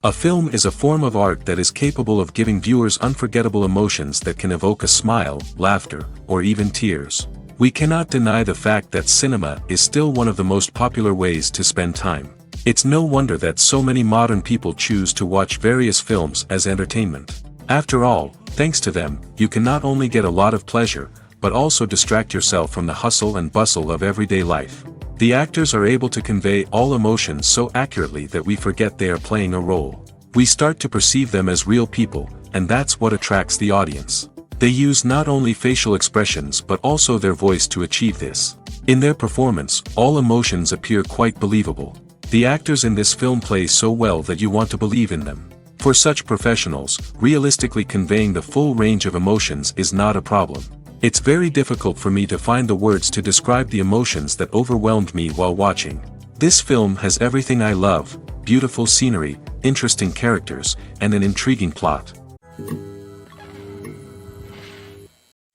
A film is a form of art that is capable of giving viewers unforgettable emotions that can evoke a smile, laughter, or even tears. We cannot deny the fact that cinema is still one of the most popular ways to spend time. It's no wonder that so many modern people choose to watch various films as entertainment. After all, thanks to them, you can not only get a lot of pleasure, but also distract yourself from the hustle and bustle of everyday life. The actors are able to convey all emotions so accurately that we forget they are playing a role. We start to perceive them as real people, and that's what attracts the audience. They use not only facial expressions but also their voice to achieve this. In their performance, all emotions appear quite believable. The actors in this film play so well that you want to believe in them. For such professionals, realistically conveying the full range of emotions is not a problem. It's very difficult for me to find the words to describe the emotions that overwhelmed me while watching. This film has everything I love: beautiful scenery, interesting characters, and an intriguing plot.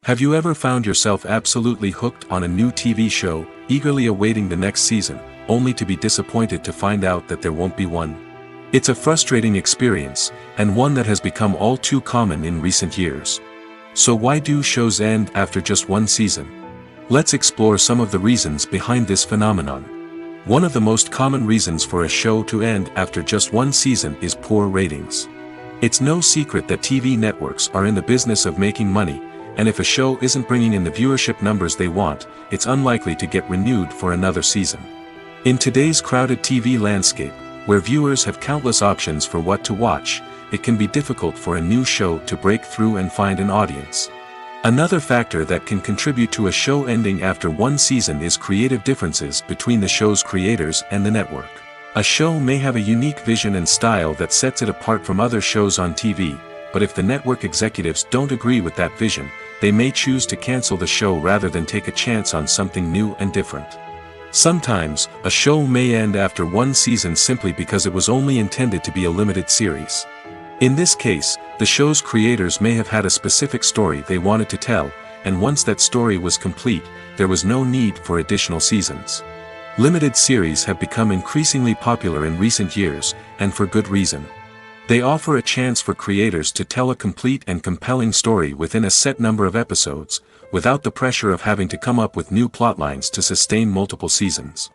Have you ever found yourself absolutely hooked on a new TV show, eagerly awaiting the next season, only to be disappointed to find out that there won't be one? It's a frustrating experience, and one that has become all too common in recent years. So why do shows end after just one season? Let's explore some of the reasons behind this phenomenon. One of the most common reasons for a show to end after just one season is poor ratings. It's no secret that TV networks are in the business of making money, and if a show isn't bringing in the viewership numbers they want, it's unlikely to get renewed for another season. In today's crowded TV landscape, where viewers have countless options for what to watch, it can be difficult for a new show to break through and find an audience. Another factor that can contribute to a show ending after one season is creative differences between the show's creators and the network. A show may have a unique vision and style that sets it apart from other shows on TV, but if the network executives don't agree with that vision, they may choose to cancel the show rather than take a chance on something new and different. Sometimes, a show may end after one season simply because it was only intended to be a limited series. In this case, the show's creators may have had a specific story they wanted to tell, and once that story was complete, there was no need for additional seasons. Limited series have become increasingly popular in recent years, and for good reason. They offer a chance for creators to tell a complete and compelling story within a set number of episodes, without the pressure of having to come up with new plotlines to sustain multiple seasons.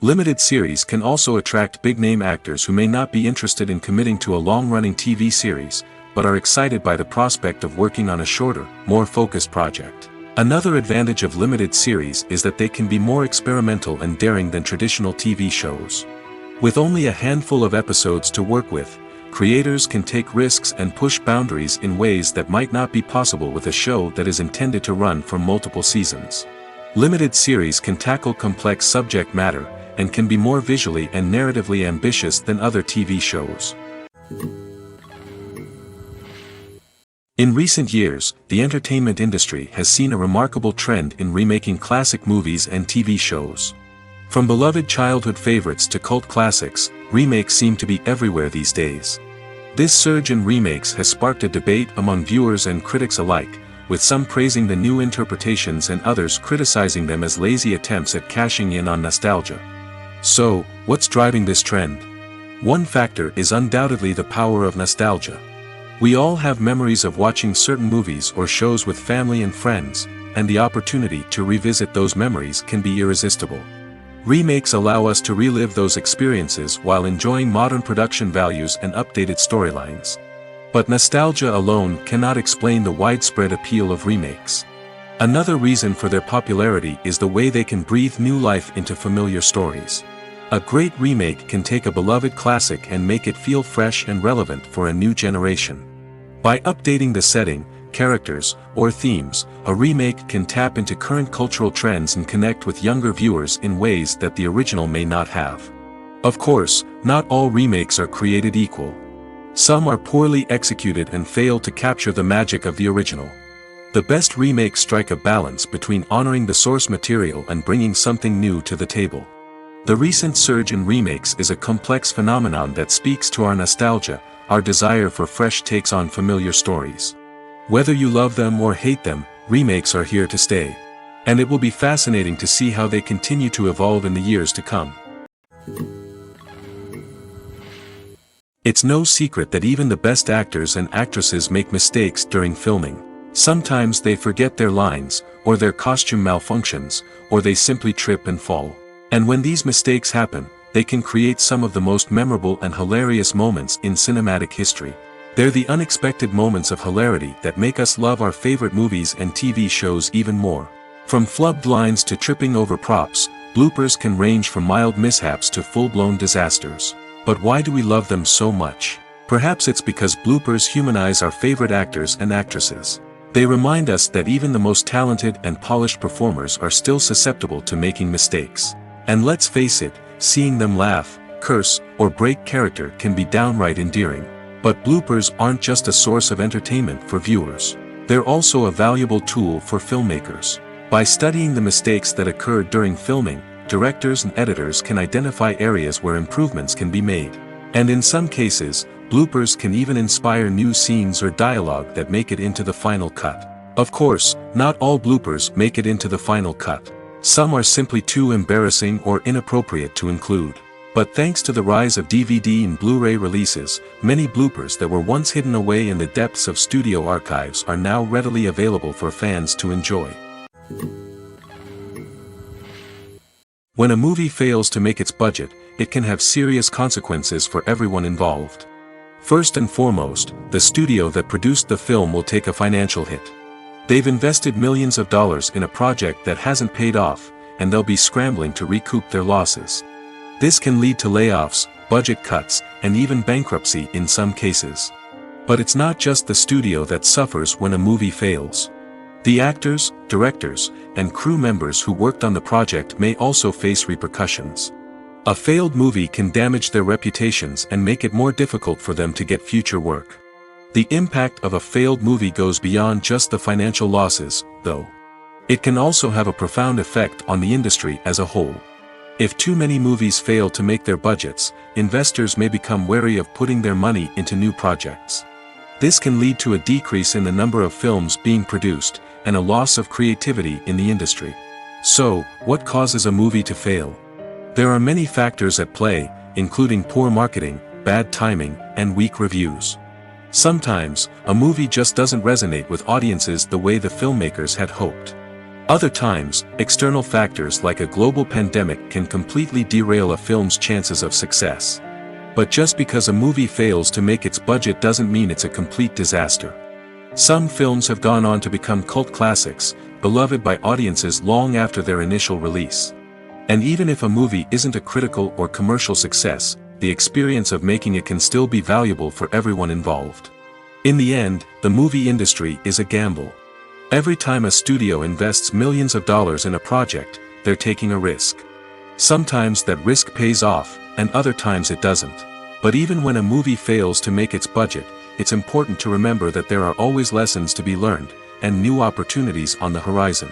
Limited series can also attract big-name actors who may not be interested in committing to a long-running TV series, but are excited by the prospect of working on a shorter, more focused project. Another advantage of limited series is that they can be more experimental and daring than traditional TV shows. With only a handful of episodes to work with, creators can take risks and push boundaries in ways that might not be possible with a show that is intended to run for multiple seasons. Limited series can tackle complex subject matter, and can be more visually and narratively ambitious than other TV shows. In recent years, the entertainment industry has seen a remarkable trend in remaking classic movies and TV shows. From beloved childhood favorites to cult classics, remakes seem to be everywhere these days. This surge in remakes has sparked a debate among viewers and critics alike, with some praising the new interpretations and others criticizing them as lazy attempts at cashing in on nostalgia. So, what's driving this trend? One factor is undoubtedly the power of nostalgia. We all have memories of watching certain movies or shows with family and friends, and the opportunity to revisit those memories can be irresistible. Remakes allow us to relive those experiences while enjoying modern production values and updated storylines. But nostalgia alone cannot explain the widespread appeal of remakes. Another reason for their popularity is the way they can breathe new life into familiar stories. A great remake can take a beloved classic and make it feel fresh and relevant for a new generation. By updating the setting, characters, or themes, a remake can tap into current cultural trends and connect with younger viewers in ways that the original may not have. Of course, not all remakes are created equal. Some are poorly executed and fail to capture the magic of the original. The best remakes strike a balance between honoring the source material and bringing something new to the table. The recent surge in remakes is a complex phenomenon that speaks to our nostalgia, our desire for fresh takes on familiar stories. Whether you love them or hate them, remakes are here to stay. And it will be fascinating to see how they continue to evolve in the years to come. It's no secret that even the best actors and actresses make mistakes during filming. Sometimes they forget their lines, or their costume malfunctions, or they simply trip and fall. And when these mistakes happen, they can create some of the most memorable and hilarious moments in cinematic history. They're the unexpected moments of hilarity that make us love our favorite movies and TV shows even more. From flubbed lines to tripping over props, bloopers can range from mild mishaps to full-blown disasters. But why do we love them so much? Perhaps it's because bloopers humanize our favorite actors and actresses. They remind us that even the most talented and polished performers are still susceptible to making mistakes. And let's face it, seeing them laugh, curse, or break character can be downright endearing. But bloopers aren't just a source of entertainment for viewers. They're also a valuable tool for filmmakers. By studying the mistakes that occurred during filming, directors and editors can identify areas where improvements can be made. And in some cases, bloopers can even inspire new scenes or dialogue that make it into the final cut. Of course, not all bloopers make it into the final cut. Some are simply too embarrassing or inappropriate to include. But thanks to the rise of DVD and Blu-ray releases, many bloopers that were once hidden away in the depths of studio archives are now readily available for fans to enjoy. When a movie fails to make its budget, it can have serious consequences for everyone involved. First and foremost, the studio that produced the film will take a financial hit. They've invested millions of dollars in a project that hasn't paid off, and they'll be scrambling to recoup their losses. This can lead to layoffs, budget cuts, and even bankruptcy in some cases. But it's not just the studio that suffers when a movie fails. The actors, directors, and crew members who worked on the project may also face repercussions. A failed movie can damage their reputations and make it more difficult for them to get future work. The impact of a failed movie goes beyond just the financial losses, though. It can also have a profound effect on the industry as a whole. If too many movies fail to make their budgets, investors may become wary of putting their money into new projects. This can lead to a decrease in the number of films being produced, and a loss of creativity in the industry. So, what causes a movie to fail? There are many factors at play, including poor marketing, bad timing, and weak reviews. Sometimes, a movie just doesn't resonate with audiences the way the filmmakers had hoped. Other times, external factors like a global pandemic can completely derail a film's chances of success. But just because a movie fails to make its budget doesn't mean it's a complete disaster. Some films have gone on to become cult classics, beloved by audiences long after their initial release. And even if a movie isn't a critical or commercial success, the experience of making it can still be valuable for everyone involved. In the end, the movie industry is a gamble. Every time a studio invests millions of dollars in a project, they're taking a risk. Sometimes that risk pays off, and other times it doesn't. But even when a movie fails to make its budget, it's important to remember that there are always lessons to be learned, and new opportunities on the horizon.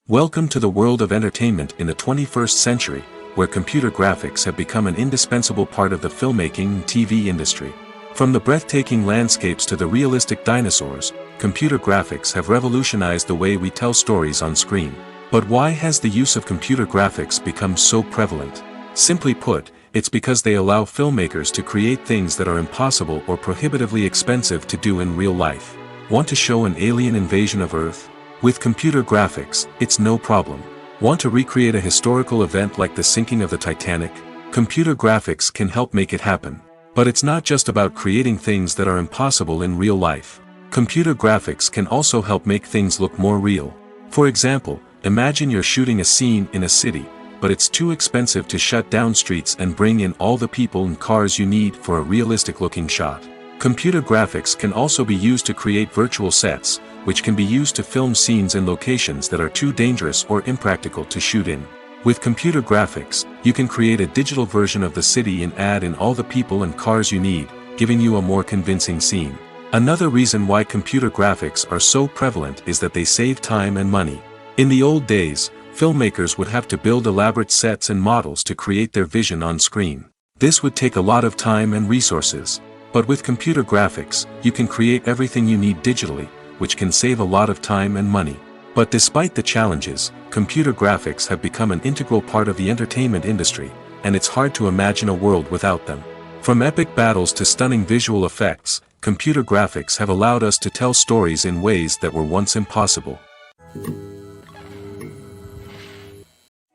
Welcome to the world of entertainment in the 21st century, where computer graphics have become an indispensable part of the filmmaking and TV industry. From the breathtaking landscapes to the realistic dinosaurs, computer graphics have revolutionized the way we tell stories on screen. But why has the use of computer graphics become so prevalent? Simply put, it's because they allow filmmakers to create things that are impossible or prohibitively expensive to do in real life. Want to show an alien invasion of Earth? With computer graphics, it's no problem. Want to recreate a historical event like the sinking of the Titanic? Computer graphics can help make it happen. But it's not just about creating things that are impossible in real life. Computer graphics can also help make things look more real. For example, imagine you're shooting a scene in a city, but it's too expensive to shut down streets and bring in all the people and cars you need for a realistic-looking shot. Computer graphics can also be used to create virtual sets, which can be used to film scenes in locations that are too dangerous or impractical to shoot in. With computer graphics, you can create a digital version of the city and add in all the people and cars you need, giving you a more convincing scene. Another reason why computer graphics are so prevalent is that they save time and money. In the old days, filmmakers would have to build elaborate sets and models to create their vision on screen. This would take a lot of time and resources. But with computer graphics, you can create everything you need digitally, which can save a lot of time and money. But despite the challenges, computer graphics have become an integral part of the entertainment industry, and it's hard to imagine a world without them. From epic battles to stunning visual effects, computer graphics have allowed us to tell stories in ways that were once impossible.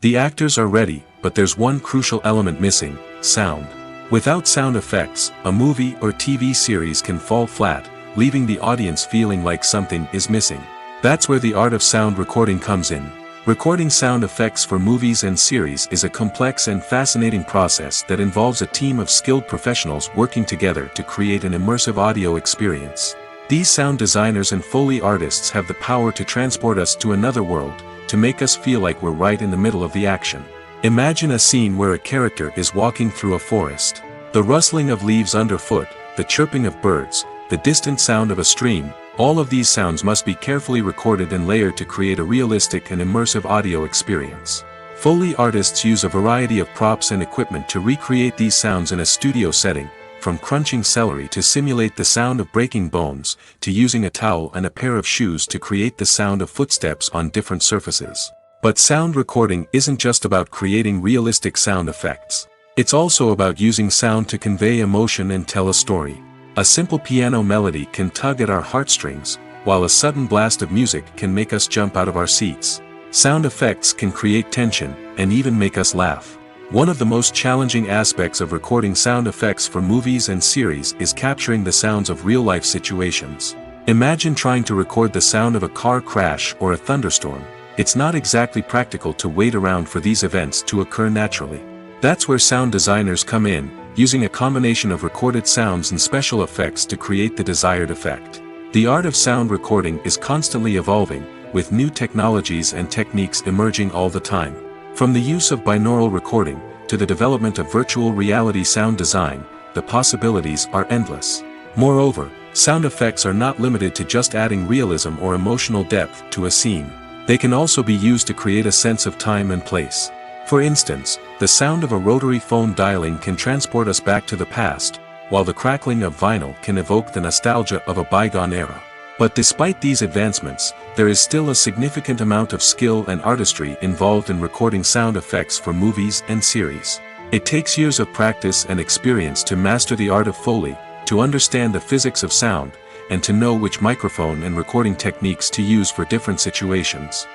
The actors are ready, but there's one crucial element missing: sound. Without sound effects, a movie or TV series can fall flat, leaving the audience feeling like something is missing. That's where the art of sound recording comes in. Recording sound effects for movies and series is a complex and fascinating process that involves a team of skilled professionals working together to create an immersive audio experience. These sound designers and Foley artists have the power to transport us to another world, to make us feel like we're right in the middle of the action. Imagine a scene where a character is walking through a forest. The rustling of leaves underfoot, the chirping of birds, the distant sound of a stream, all of these sounds must be carefully recorded and layered to create a realistic and immersive audio experience. Foley artists use a variety of props and equipment to recreate these sounds in a studio setting, from crunching celery to simulate the sound of breaking bones, to using a towel and a pair of shoes to create the sound of footsteps on different surfaces. But sound recording isn't just about creating realistic sound effects. It's also about using sound to convey emotion and tell a story. A simple piano melody can tug at our heartstrings, while a sudden blast of music can make us jump out of our seats. Sound effects can create tension, and even make us laugh. One of the most challenging aspects of recording sound effects for movies and series is capturing the sounds of real-life situations. Imagine trying to record the sound of a car crash or a thunderstorm. It's not exactly practical to wait around for these events to occur naturally. That's where sound designers come in, using a combination of recorded sounds and special effects to create the desired effect. The art of sound recording is constantly evolving, with new technologies and techniques emerging all the time. From the use of binaural recording, to the development of virtual reality sound design, the possibilities are endless. Moreover, sound effects are not limited to just adding realism or emotional depth to a scene. They can also be used to create a sense of time and place. For instance, the sound of a rotary phone dialing can transport us back to the past, while the crackling of vinyl can evoke the nostalgia of a bygone era. But despite these advancements, there is still a significant amount of skill and artistry involved in recording sound effects for movies and series. It takes years of practice and experience to master the art of Foley, to understand the physics of sound, and to know which microphone and recording techniques to use for different situations.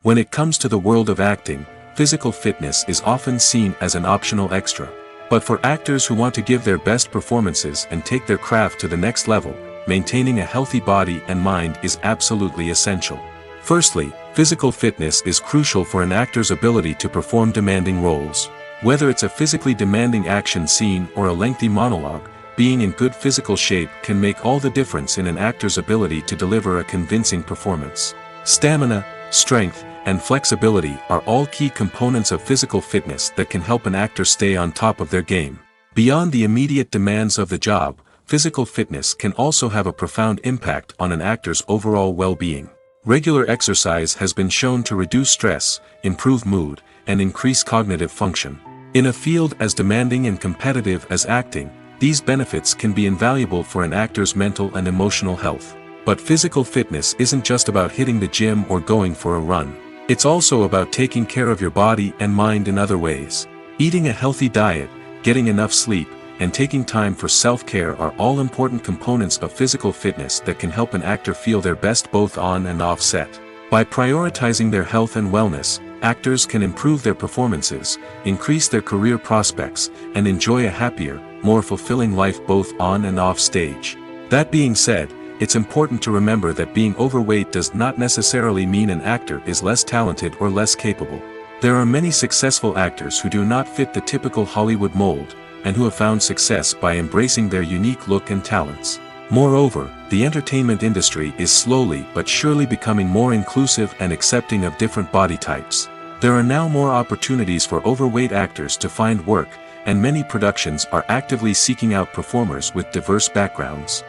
When it comes to the world of acting, physical fitness is often seen as an optional extra. But for actors who want to give their best performances and take their craft to the next level, maintaining a healthy body and mind is absolutely essential. Firstly, physical fitness is crucial for an actor's ability to perform demanding roles. Whether it's a physically demanding action scene or a lengthy monologue, being in good physical shape can make all the difference in an actor's ability to deliver a convincing performance. Stamina, strength, and flexibility are all key components of physical fitness that can help an actor stay on top of their game. Beyond the immediate demands of the job, physical fitness can also have a profound impact on an actor's overall well-being. Regular exercise has been shown to reduce stress, improve mood, and increase cognitive function. In a field as demanding and competitive as acting, these benefits can be invaluable for an actor's mental and emotional health. But physical fitness isn't just about hitting the gym or going for a run. It's also about taking care of your body and mind in other ways. Eating a healthy diet, getting enough sleep, and taking time for self-care are all important components of physical fitness that can help an actor feel their best both on and off set. By prioritizing their health and wellness, actors can improve their performances, increase their career prospects, and enjoy a happier, more fulfilling life both on and off stage. That being said, it's important to remember that being overweight does not necessarily mean an actor is less talented or less capable. There are many successful actors who do not fit the typical Hollywood mold, and who have found success by embracing their unique look and talents. Moreover, the entertainment industry is slowly but surely becoming more inclusive and accepting of different body types. There are now more opportunities for overweight actors to find work, and many productions are actively seeking out performers with diverse backgrounds.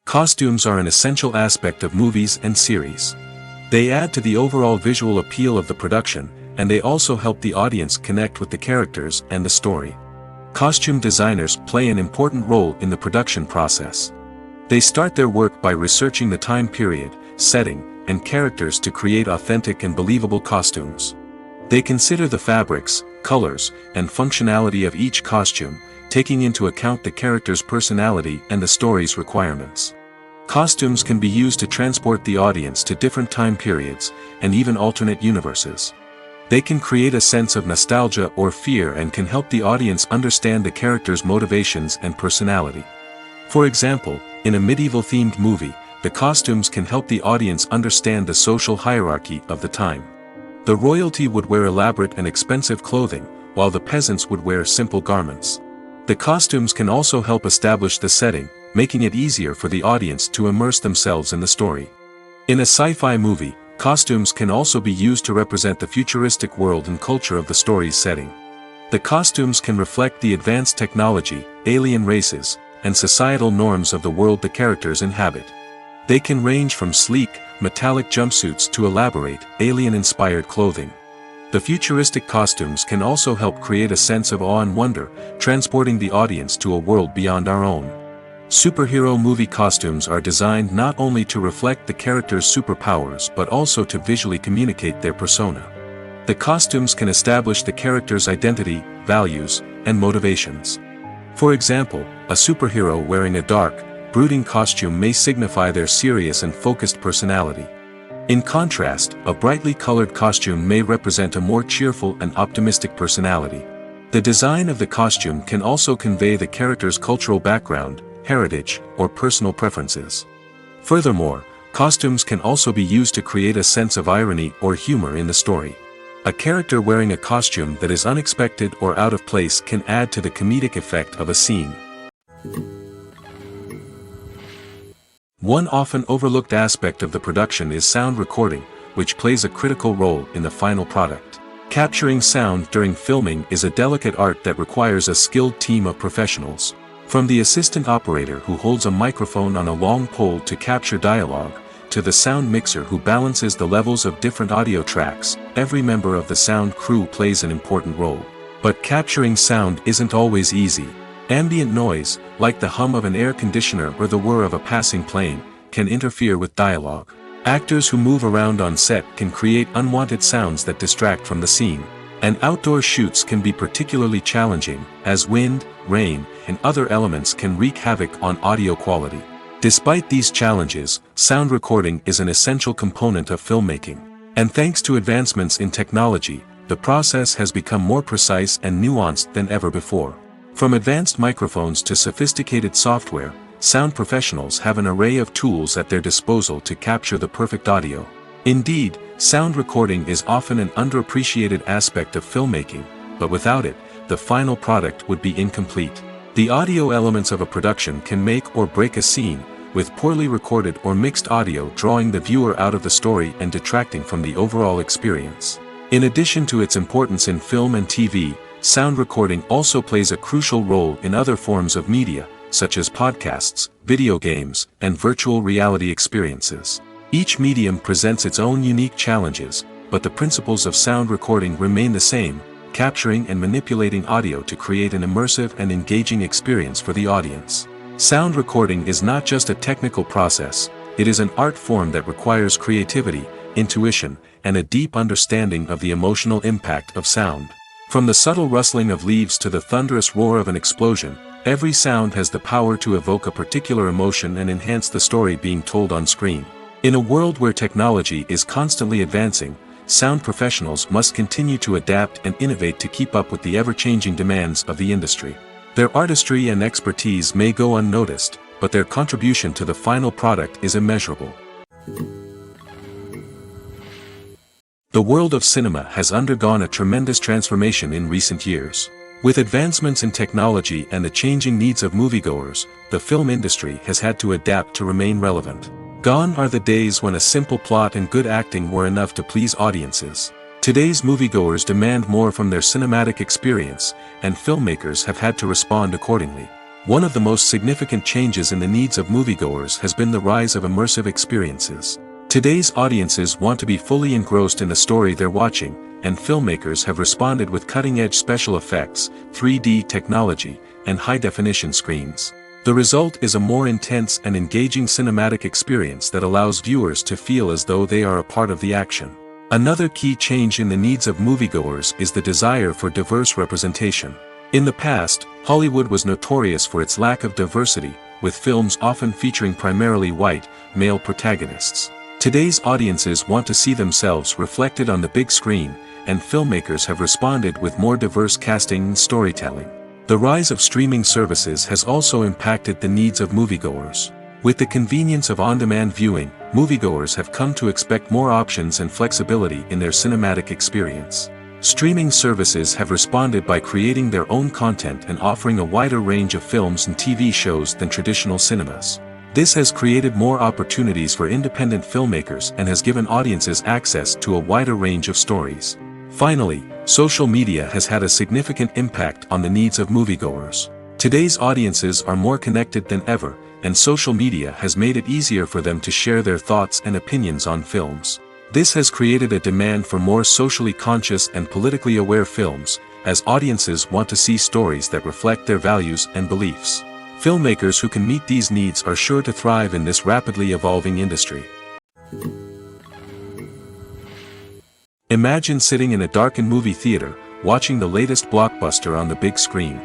Costumes are an essential aspect of movies and series. They add to the overall visual appeal of the production, and they also help the audience connect with the characters and the story. Costume designers play an important role in the production process. They start their work by researching the time period, setting, and characters to create authentic and believable costumes. They consider the fabrics, colors, and functionality of each costume, taking into account the character's personality and the story's requirements. Costumes can be used to transport the audience to different time periods, and even alternate universes. They can create a sense of nostalgia or fear and can help the audience understand the character's motivations and personality. For example, in a medieval-themed movie, the costumes can help the audience understand the social hierarchy of the time. The royalty would wear elaborate and expensive clothing, while the peasants would wear simple garments. The costumes can also help establish the setting, making it easier for the audience to immerse themselves in the story. In a sci-fi movie, costumes can also be used to represent the futuristic world and culture of the story's setting. The costumes can reflect the advanced technology, alien races, and societal norms of the world the characters inhabit. They can range from sleek, metallic jumpsuits to elaborate, alien-inspired clothing. The futuristic costumes can also help create a sense of awe and wonder, transporting the audience to a world beyond our own. Superhero movie costumes are designed not only to reflect the character's superpowers but also to visually communicate their persona. The costumes can establish the character's identity, values, and motivations. For example, a superhero wearing a dark, brooding costume may signify their serious and focused personality. In contrast, a brightly colored costume may represent a more cheerful and optimistic personality. The design of the costume can also convey the character's cultural background, heritage, or personal preferences. Furthermore, costumes can also be used to create a sense of irony or humor in the story. A character wearing a costume that is unexpected or out of place can add to the comedic effect of a scene. One often overlooked aspect of the production is sound recording, which plays a critical role in the final product. Capturing sound during filming is a delicate art that requires a skilled team of professionals. From the assistant operator who holds a microphone on a long pole to capture dialogue, to the sound mixer who balances the levels of different audio tracks, every member of the sound crew plays an important role. But capturing sound isn't always easy. Ambient noise, like the hum of an air conditioner or the whir of a passing plane, can interfere with dialogue. Actors who move around on set can create unwanted sounds that distract from the scene. And outdoor shoots can be particularly challenging, as wind, rain, and other elements can wreak havoc on audio quality. Despite these challenges, sound recording is an essential component of filmmaking. And thanks to advancements in technology, the process has become more precise and nuanced than ever before. From advanced microphones to sophisticated software, sound professionals have an array of tools at their disposal to capture the perfect audio. Indeed, sound recording is often an underappreciated aspect of filmmaking, but without it, the final product would be incomplete. The audio elements of a production can make or break a scene, with poorly recorded or mixed audio drawing the viewer out of the story and detracting from the overall experience. In addition to its importance in film and TV, sound recording also plays a crucial role in other forms of media, such as podcasts, video games, and virtual reality experiences. Each medium presents its own unique challenges, but the principles of sound recording remain the same, capturing and manipulating audio to create an immersive and engaging experience for the audience. Sound recording is not just a technical process, it is an art form that requires creativity, intuition, and a deep understanding of the emotional impact of sound. From the subtle rustling of leaves to the thunderous roar of an explosion, every sound has the power to evoke a particular emotion and enhance the story being told on screen. In a world where technology is constantly advancing, sound professionals must continue to adapt and innovate to keep up with the ever-changing demands of the industry. Their artistry and expertise may go unnoticed, but their contribution to the final product is immeasurable. The world of cinema has undergone a tremendous transformation in recent years. With advancements in technology and the changing needs of moviegoers, the film industry has had to adapt to remain relevant. Gone are the days when a simple plot and good acting were enough to please audiences. Today's moviegoers demand more from their cinematic experience, and filmmakers have had to respond accordingly. One of the most significant changes in the needs of moviegoers has been the rise of immersive experiences. Today's audiences want to be fully engrossed in the story they're watching, and filmmakers have responded with cutting-edge special effects, 3D technology, and high-definition screens. The result is a more intense and engaging cinematic experience that allows viewers to feel as though they are a part of the action. Another key change in the needs of moviegoers is the desire for diverse representation. In the past, Hollywood was notorious for its lack of diversity, with films often featuring primarily white, male protagonists. Today's audiences want to see themselves reflected on the big screen, and filmmakers have responded with more diverse casting and storytelling. The rise of streaming services has also impacted the needs of moviegoers. With the convenience of on-demand viewing, moviegoers have come to expect more options and flexibility in their cinematic experience. Streaming services have responded by creating their own content and offering a wider range of films and TV shows than traditional cinemas. This has created more opportunities for independent filmmakers and has given audiences access to a wider range of stories. Finally, social media has had a significant impact on the needs of moviegoers. Today's audiences are more connected than ever, and social media has made it easier for them to share their thoughts and opinions on films. This has created a demand for more socially conscious and politically aware films, as audiences want to see stories that reflect their values and beliefs. Filmmakers who can meet these needs are sure to thrive in this rapidly evolving industry. Imagine sitting in a darkened movie theater, watching the latest blockbuster on the big screen.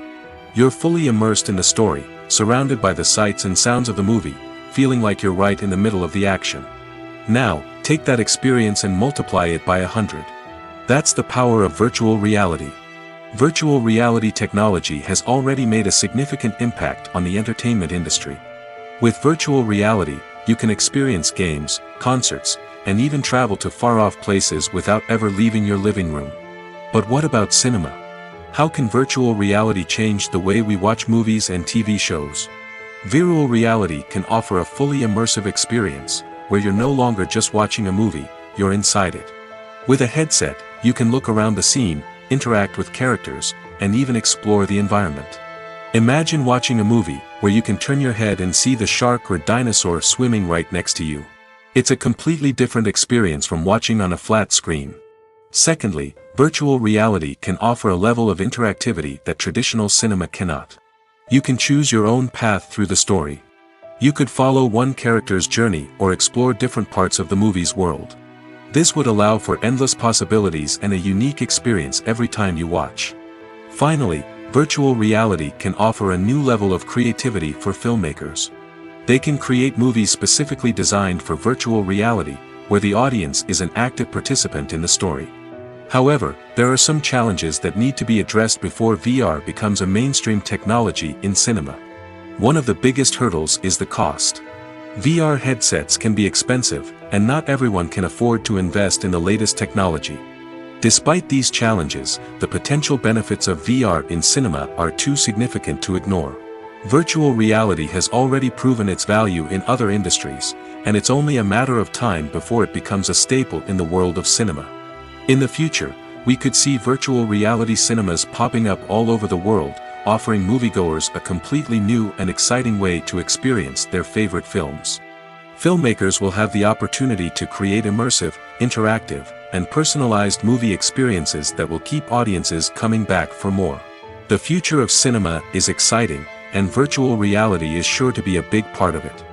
You're fully immersed in the story, surrounded by the sights and sounds of the movie, feeling like you're right in the middle of the action. Now, take that experience and multiply it by 100. That's the power of virtual reality. Virtual reality technology has already made a significant impact on the entertainment industry. With virtual reality, you can experience games, concerts, and even travel to far-off places without ever leaving your living room. But what about cinema? How can virtual reality change the way we watch movies and TV shows? Virtual reality can offer a fully immersive experience, where you're no longer just watching a movie, you're inside it. With a headset, you can look around the scene, interact with characters, and even explore the environment. Imagine watching a movie where you can turn your head and see the shark or dinosaur swimming right next to you. It's a completely different experience from watching on a flat screen. Secondly, virtual reality can offer a level of interactivity that traditional cinema cannot. You can choose your own path through the story. You could follow one character's journey or explore different parts of the movie's world. This would allow for endless possibilities and a unique experience every time you watch. Finally, virtual reality can offer a new level of creativity for filmmakers. They can create movies specifically designed for virtual reality, where the audience is an active participant in the story. However, there are some challenges that need to be addressed before VR becomes a mainstream technology in cinema. One of the biggest hurdles is the cost. VR headsets can be expensive, and not everyone can afford to invest in the latest technology. Despite these challenges, the potential benefits of VR in cinema are too significant to ignore. Virtual reality has already proven its value in other industries, and it's only a matter of time before it becomes a staple in the world of cinema. In the future, we could see virtual reality cinemas popping up all over the world, offering moviegoers a completely new and exciting way to experience their favorite films. Filmmakers will have the opportunity to create immersive, interactive, and personalized movie experiences that will keep audiences coming back for more. The future of cinema is exciting, and virtual reality is sure to be a big part of it.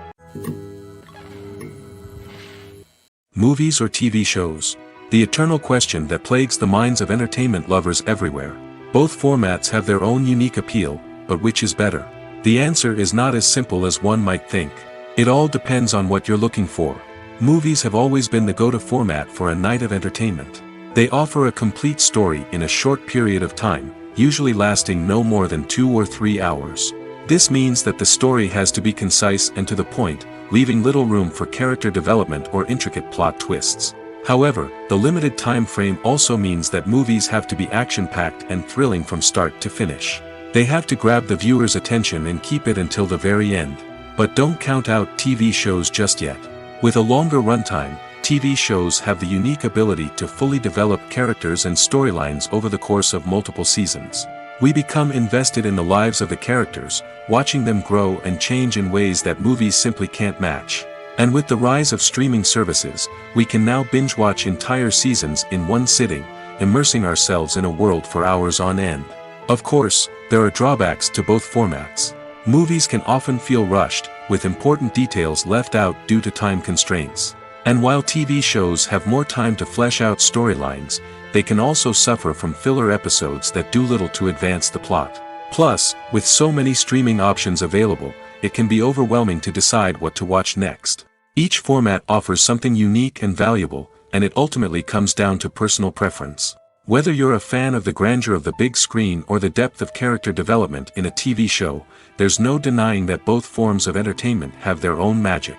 Movies or TV shows? The eternal question that plagues the minds of entertainment lovers everywhere. Both formats have their own unique appeal, but which is better? The answer is not as simple as one might think. It all depends on what you're looking for. Movies have always been the go-to format for a night of entertainment. They offer a complete story in a short period of time, usually lasting no more than 2 or 3 hours. This means that the story has to be concise and to the point, leaving little room for character development or intricate plot twists. However, the limited time frame also means that movies have to be action-packed and thrilling from start to finish. They have to grab the viewer's attention and keep it until the very end. But don't count out TV shows just yet. With a longer runtime, TV shows have the unique ability to fully develop characters and storylines over the course of multiple seasons. We become invested in the lives of the characters, watching them grow and change in ways that movies simply can't match. And with the rise of streaming services, we can now binge-watch entire seasons in one sitting, immersing ourselves in a world for hours on end. Of course, there are drawbacks to both formats. Movies can often feel rushed, with important details left out due to time constraints. And while TV shows have more time to flesh out storylines, they can also suffer from filler episodes that do little to advance the plot. Plus, with so many streaming options available, it can be overwhelming to decide what to watch next. Each format offers something unique and valuable, and it ultimately comes down to personal preference. Whether you're a fan of the grandeur of the big screen or the depth of character development in a TV show, there's no denying that both forms of entertainment have their own magic.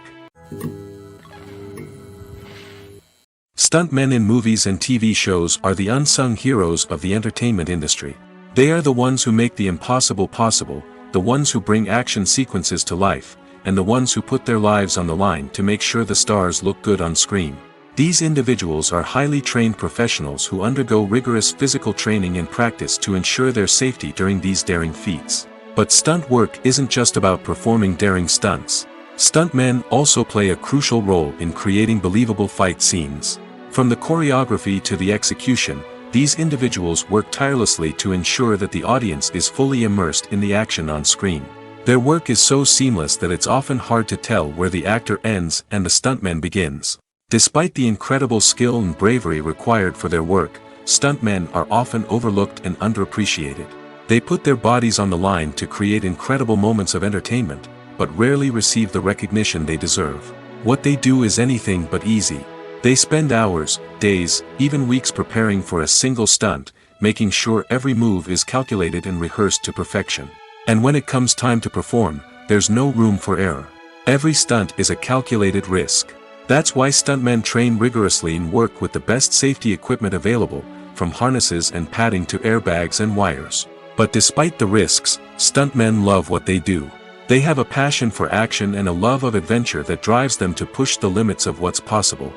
Stuntmen in movies and TV shows are the unsung heroes of the entertainment industry. They are the ones who make the impossible possible, the ones who bring action sequences to life, and the ones who put their lives on the line to make sure the stars look good on screen. These individuals are highly trained professionals who undergo rigorous physical training and practice to ensure their safety during these daring feats. But stunt work isn't just about performing daring stunts. Stuntmen also play a crucial role in creating believable fight scenes. From the choreography to the execution, these individuals work tirelessly to ensure that the audience is fully immersed in the action on screen. Their work is so seamless that it's often hard to tell where the actor ends and the stuntman begins. Despite the incredible skill and bravery required for their work, stuntmen are often overlooked and underappreciated. They put their bodies on the line to create incredible moments of entertainment, but rarely receive the recognition they deserve. What they do is anything but easy. They spend hours, days, even weeks preparing for a single stunt, making sure every move is calculated and rehearsed to perfection. And when it comes time to perform, there's no room for error. Every stunt is a calculated risk. That's why stuntmen train rigorously and work with the best safety equipment available, from harnesses and padding to airbags and wires. But despite the risks, stuntmen love what they do. They have a passion for action and a love of adventure that drives them to push the limits of what's possible.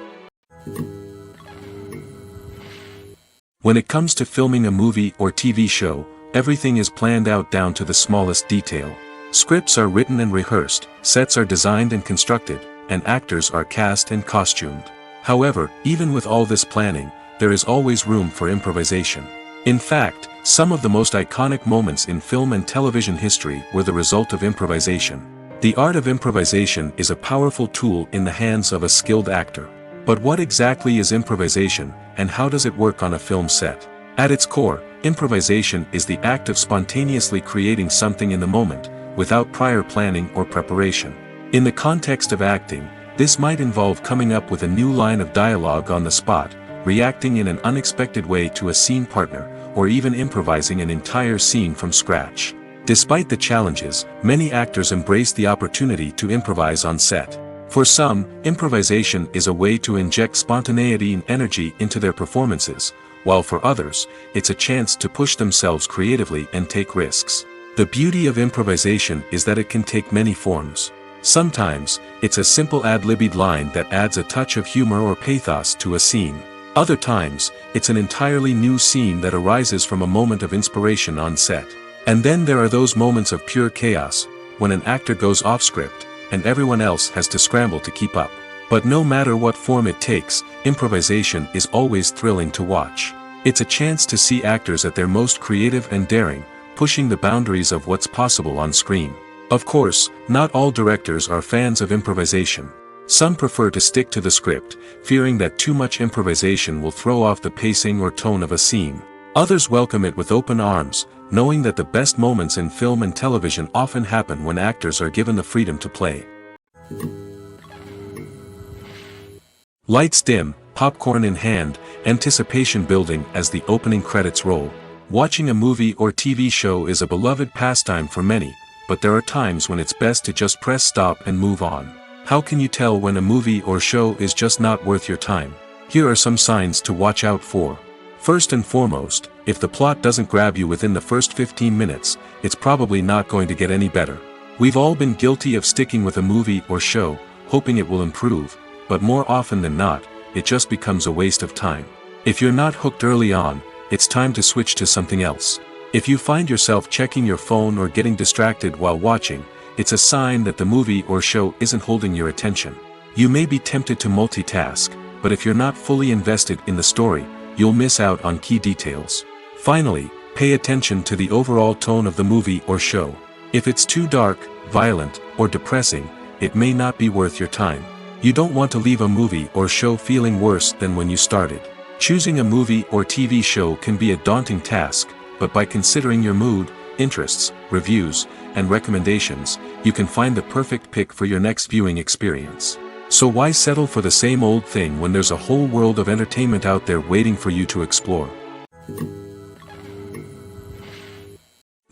When it comes to filming a movie or TV show, everything is planned out down to the smallest detail. Scripts are written and rehearsed, sets are designed and constructed, and actors are cast and costumed. However, even with all this planning, there is always room for improvisation. In fact, some of the most iconic moments in film and television history were the result of improvisation. The art of improvisation is a powerful tool in the hands of a skilled actor. But what exactly is improvisation, and how does it work on a film set? At its core, improvisation is the act of spontaneously creating something in the moment, without prior planning or preparation. In the context of acting, this might involve coming up with a new line of dialogue on the spot, reacting in an unexpected way to a scene partner, or even improvising an entire scene from scratch. Despite the challenges, many actors embrace the opportunity to improvise on set. For some, improvisation is a way to inject spontaneity and energy into their performances, while for others, it's a chance to push themselves creatively and take risks. The beauty of improvisation is that it can take many forms. Sometimes, it's a simple ad-libbed line that adds a touch of humor or pathos to a scene. Other times, it's an entirely new scene that arises from a moment of inspiration on set. And then there are those moments of pure chaos, when an actor goes off script, and everyone else has to scramble to keep up. But no matter what form it takes, improvisation is always thrilling to watch. It's a chance to see actors at their most creative and daring, pushing the boundaries of what's possible on screen. Of course, not all directors are fans of improvisation. Some prefer to stick to the script, fearing that too much improvisation will throw off the pacing or tone of a scene. Others welcome it with open arms, knowing that the best moments in film and television often happen when actors are given the freedom to play. Lights dim, popcorn in hand, anticipation building as the opening credits roll. Watching a movie or TV show is a beloved pastime for many, but there are times when it's best to just press stop and move on. How can you tell when a movie or show is just not worth your time? Here are some signs to watch out for. First and foremost, if the plot doesn't grab you within the first 15 minutes, it's probably not going to get any better. We've all been guilty of sticking with a movie or show, hoping it will improve, but more often than not, it just becomes a waste of time. If you're not hooked early on, it's time to switch to something else. If you find yourself checking your phone or getting distracted while watching, it's a sign that the movie or show isn't holding your attention. You may be tempted to multitask, but if you're not fully invested in the story, you'll miss out on key details. Finally, pay attention to the overall tone of the movie or show. If it's too dark, violent, or depressing, it may not be worth your time. You don't want to leave a movie or show feeling worse than when you started. Choosing a movie or TV show can be a daunting task, but by considering your mood, interests, reviews, and recommendations, you can find the perfect pick for your next viewing experience. So why settle for the same old thing when there's a whole world of entertainment out there waiting for you to explore?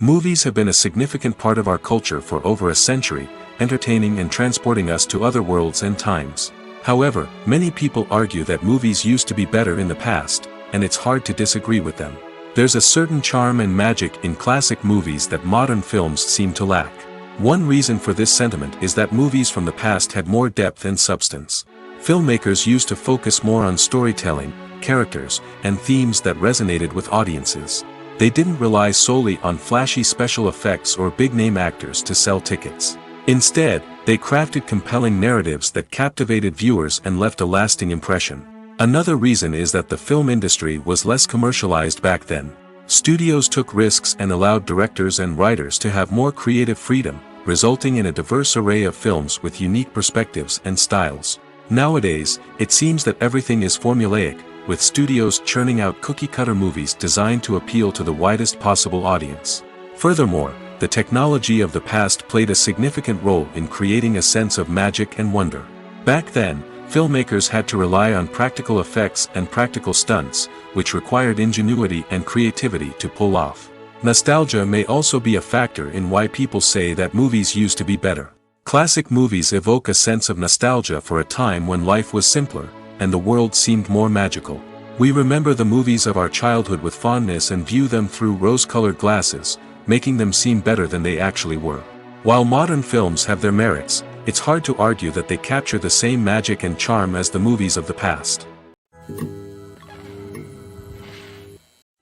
Movies have been a significant part of our culture for over a century, entertaining and transporting us to other worlds and times. However, many people argue that movies used to be better in the past, and it's hard to disagree with them. There's a certain charm and magic in classic movies that modern films seem to lack. One reason for this sentiment is that movies from the past had more depth and substance. Filmmakers used to focus more on storytelling, characters, and themes that resonated with audiences. They didn't rely solely on flashy special effects or big-name actors to sell tickets. Instead, they crafted compelling narratives that captivated viewers and left a lasting impression. Another reason is that the film industry was less commercialized back then. Studios took risks and allowed directors and writers to have more creative freedom, resulting in a diverse array of films with unique perspectives and styles. Nowadays, it seems that everything is formulaic, with studios churning out cookie-cutter movies designed to appeal to the widest possible audience. Furthermore, the technology of the past played a significant role in creating a sense of magic and wonder. Back then, filmmakers had to rely on practical effects and practical stunts, which required ingenuity and creativity to pull off. Nostalgia may also be a factor in why people say that movies used to be better. Classic movies evoke a sense of nostalgia for a time when life was simpler, and the world seemed more magical. We remember the movies of our childhood with fondness and view them through rose-colored glasses, making them seem better than they actually were. While modern films have their merits, it's hard to argue that they capture the same magic and charm as the movies of the past.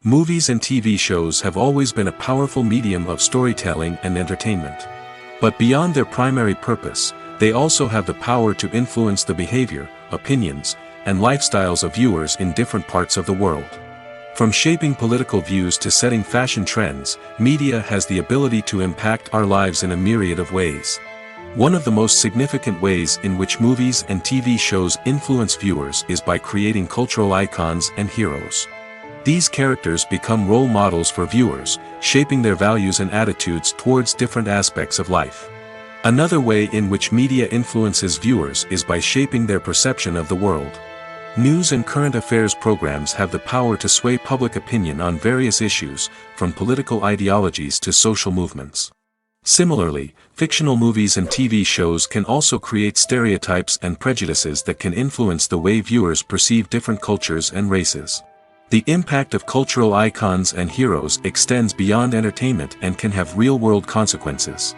Movies and TV shows have always been a powerful medium of storytelling and entertainment. But beyond their primary purpose, they also have the power to influence the behavior, opinions, and lifestyles of viewers in different parts of the world. From shaping political views to setting fashion trends, media has the ability to impact our lives in a myriad of ways. One of the most significant ways in which movies and TV shows influence viewers is by creating cultural icons and heroes. These characters become role models for viewers, shaping their values and attitudes towards different aspects of life. Another way in which media influences viewers is by shaping their perception of the world. News and current affairs programs have the power to sway public opinion on various issues, from political ideologies to social movements. Similarly, fictional movies and TV shows can also create stereotypes and prejudices that can influence the way viewers perceive different cultures and races. The impact of cultural icons and heroes extends beyond entertainment and can have real-world consequences.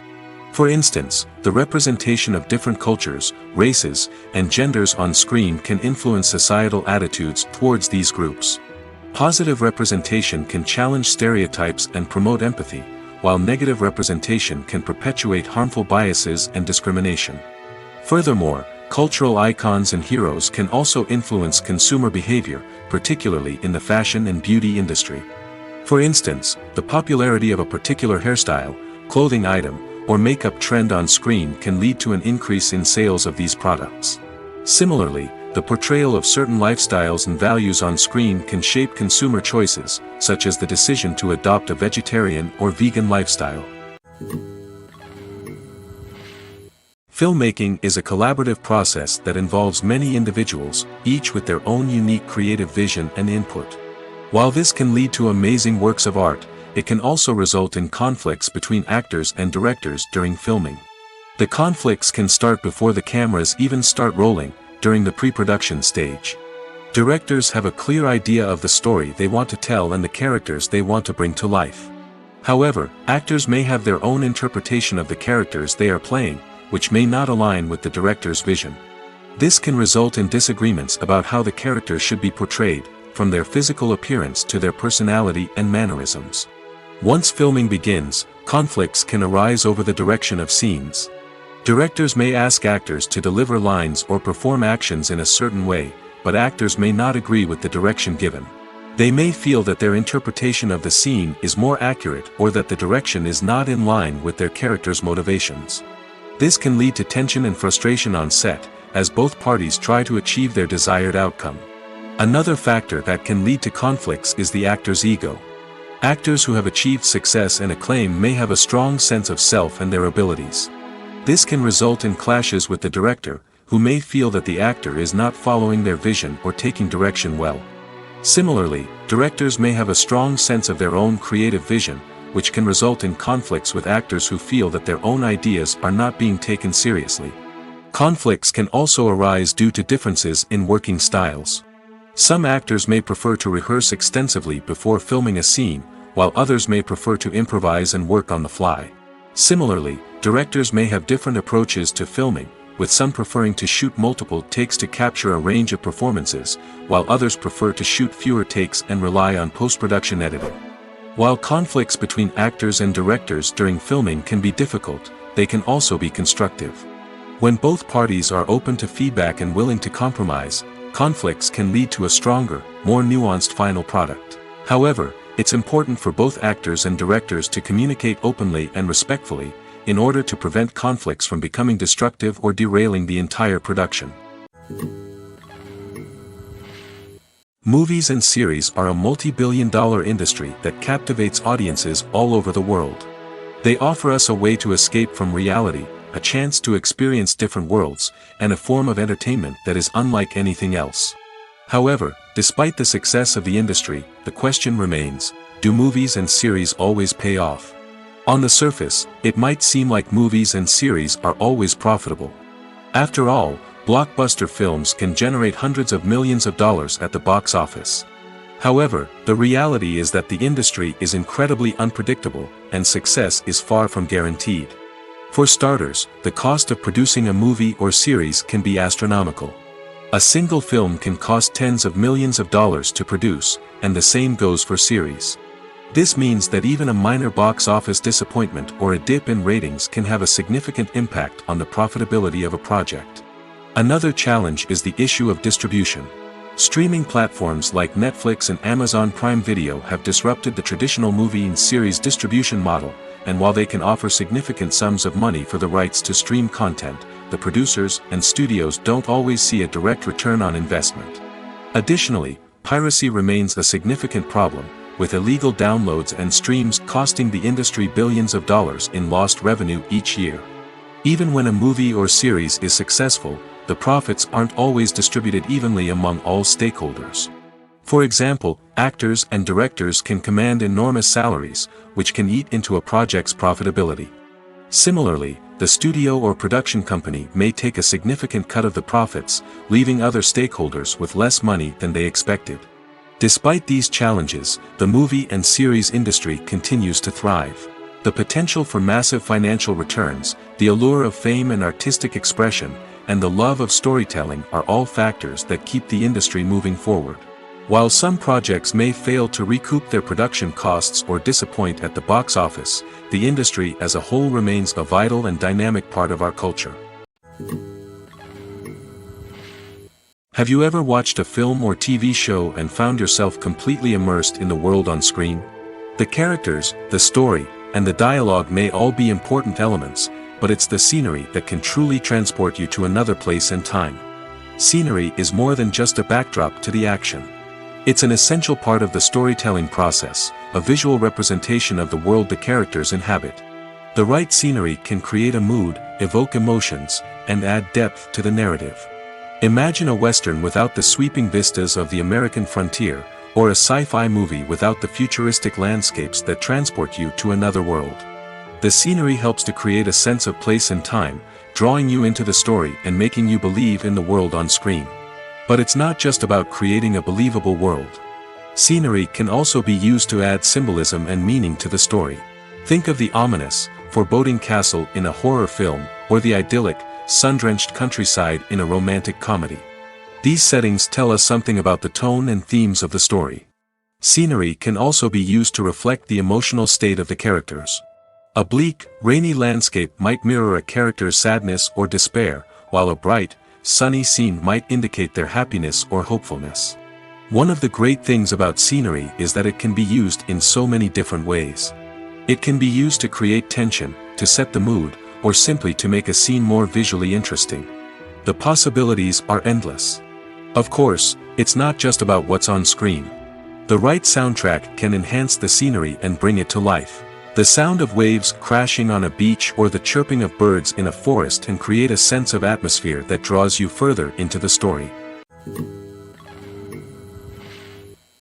For instance, the representation of different cultures, races, and genders on screen can influence societal attitudes towards these groups. Positive representation can challenge stereotypes and promote empathy, while negative representation can perpetuate harmful biases and discrimination. Furthermore, cultural icons and heroes can also influence consumer behavior, particularly in the fashion and beauty industry. For instance, the popularity of a particular hairstyle, clothing item, or makeup trend on screen can lead to an increase in sales of these products. Similarly, the portrayal of certain lifestyles and values on screen can shape consumer choices, such as the decision to adopt a vegetarian or vegan lifestyle. Filmmaking is a collaborative process that involves many individuals, each with their own unique creative vision and input. While this can lead to amazing works of art, it can also result in conflicts between actors and directors during filming. The conflicts can start before the cameras even start rolling, during the pre-production stage. Directors have a clear idea of the story they want to tell and the characters they want to bring to life. However, actors may have their own interpretation of the characters they are playing, which may not align with the director's vision. This can result in disagreements about how the characters should be portrayed, from their physical appearance to their personality and mannerisms. Once filming begins, conflicts can arise over the direction of scenes. Directors may ask actors to deliver lines or perform actions in a certain way, but actors may not agree with the direction given. They may feel that their interpretation of the scene is more accurate or that the direction is not in line with their character's motivations. This can lead to tension and frustration on set, as both parties try to achieve their desired outcome. Another factor that can lead to conflicts is the actor's ego. Actors who have achieved success and acclaim may have a strong sense of self and their abilities. This can result in clashes with the director, who may feel that the actor is not following their vision or taking direction well. Similarly, directors may have a strong sense of their own creative vision, which can result in conflicts with actors who feel that their own ideas are not being taken seriously. Conflicts can also arise due to differences in working styles. Some actors may prefer to rehearse extensively before filming a scene, while others may prefer to improvise and work on the fly. Similarly, directors may have different approaches to filming, with some preferring to shoot multiple takes to capture a range of performances, while others prefer to shoot fewer takes and rely on post-production editing. While conflicts between actors and directors during filming can be difficult, they can also be constructive. When both parties are open to feedback and willing to compromise, conflicts can lead to a stronger, more nuanced final product. However, it's important for both actors and directors to communicate openly and respectfully, in order to prevent conflicts from becoming destructive or derailing the entire production. Movies and series are a multi-billion-dollar industry that captivates audiences all over the world. They offer us a way to escape from reality, a chance to experience different worlds, and a form of entertainment that is unlike anything else. However, despite the success of the industry, the question remains, do movies and series always pay off? On the surface, it might seem like movies and series are always profitable. After all, blockbuster films can generate hundreds of millions of dollars at the box office. However, the reality is that the industry is incredibly unpredictable, and success is far from guaranteed. For starters, the cost of producing a movie or series can be astronomical. A single film can cost tens of millions of dollars to produce, and the same goes for series. This means that even a minor box office disappointment or a dip in ratings can have a significant impact on the profitability of a project. Another challenge is the issue of distribution. Streaming platforms like Netflix and Amazon Prime Video have disrupted the traditional movie and series distribution model, and while they can offer significant sums of money for the rights to stream content, the producers and studios don't always see a direct return on investment. Additionally, piracy remains a significant problem, with illegal downloads and streams costing the industry billions of dollars in lost revenue each year. Even when a movie or series is successful, the profits aren't always distributed evenly among all stakeholders. For example, actors and directors can command enormous salaries, which can eat into a project's profitability. Similarly, the studio or production company may take a significant cut of the profits, leaving other stakeholders with less money than they expected. Despite these challenges, the movie and series industry continues to thrive. The potential for massive financial returns, the allure of fame and artistic expression, and the love of storytelling are all factors that keep the industry moving forward. While some projects may fail to recoup their production costs or disappoint at the box office, the industry as a whole remains a vital and dynamic part of our culture. Have you ever watched a film or TV show and found yourself completely immersed in the world on screen? The characters, the story, and the dialogue may all be important elements, but it's the scenery that can truly transport you to another place and time. Scenery is more than just a backdrop to the action. It's an essential part of the storytelling process, a visual representation of the world the characters inhabit. The right scenery can create a mood, evoke emotions, and add depth to the narrative. Imagine a Western without the sweeping vistas of the American frontier, or a sci-fi movie without the futuristic landscapes that transport you to another world. The scenery helps to create a sense of place and time, drawing you into the story and making you believe in the world on screen. But it's not just about creating a believable world. Scenery can also be used to add symbolism and meaning to the story. Think of the ominous, foreboding castle in a horror film, or the idyllic, sun-drenched countryside in a romantic comedy. These settings tell us something about the tone and themes of the story. Scenery can also be used to reflect the emotional state of the characters. A bleak, rainy landscape might mirror a character's sadness or despair, while a bright, sunny scene might indicate their happiness or hopefulness. One of the great things about scenery is that it can be used in so many different ways. It can be used to create tension, to set the mood, or simply to make a scene more visually interesting. The possibilities are endless. Of course, it's not just about what's on screen. The right soundtrack can enhance the scenery and bring it to life. The sound of waves crashing on a beach or the chirping of birds in a forest can create a sense of atmosphere that draws you further into the story.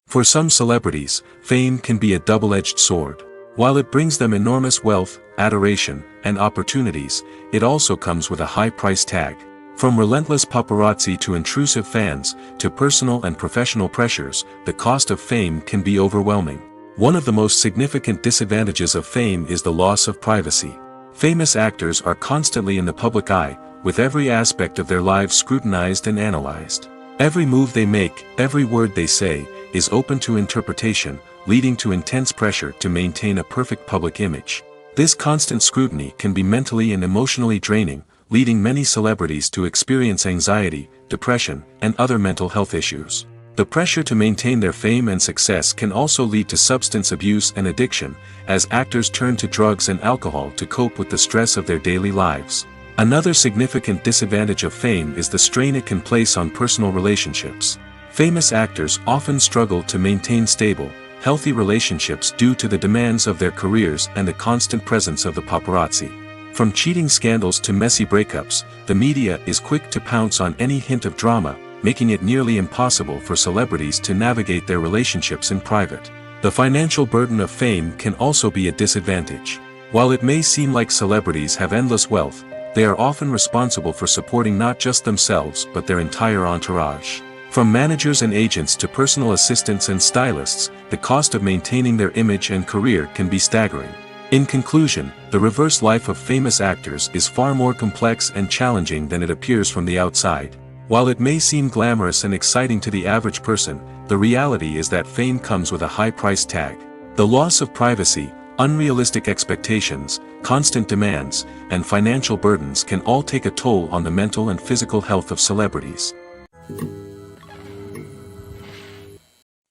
For some celebrities, fame can be a double-edged sword. While it brings them enormous wealth, adoration, and opportunities, it also comes with a high price tag. From relentless paparazzi to intrusive fans, to personal and professional pressures, the cost of fame can be overwhelming. One of the most significant disadvantages of fame is the loss of privacy. Famous actors are constantly in the public eye, with every aspect of their lives scrutinized and analyzed. Every move they make, every word they say, is open to interpretation, leading to intense pressure to maintain a perfect public image. This constant scrutiny can be mentally and emotionally draining, leading many celebrities to experience anxiety, depression, and other mental health issues. The pressure to maintain their fame and success can also lead to substance abuse and addiction, as actors turn to drugs and alcohol to cope with the stress of their daily lives. Another significant disadvantage of fame is the strain it can place on personal relationships. Famous actors often struggle to maintain stable, healthy relationships due to the demands of their careers and the constant presence of the paparazzi. From cheating scandals to messy breakups, the media is quick to pounce on any hint of drama, making it nearly impossible for celebrities to navigate their relationships in private. The financial burden of fame can also be a disadvantage. While it may seem like celebrities have endless wealth, they are often responsible for supporting not just themselves but their entire entourage. From managers and agents to personal assistants and stylists, the cost of maintaining their image and career can be staggering. In conclusion, the reverse life of famous actors is far more complex and challenging than it appears from the outside. While it may seem glamorous and exciting to the average person, the reality is that fame comes with a high price tag. The loss of privacy, unrealistic expectations, constant demands, and financial burdens can all take a toll on the mental and physical health of celebrities.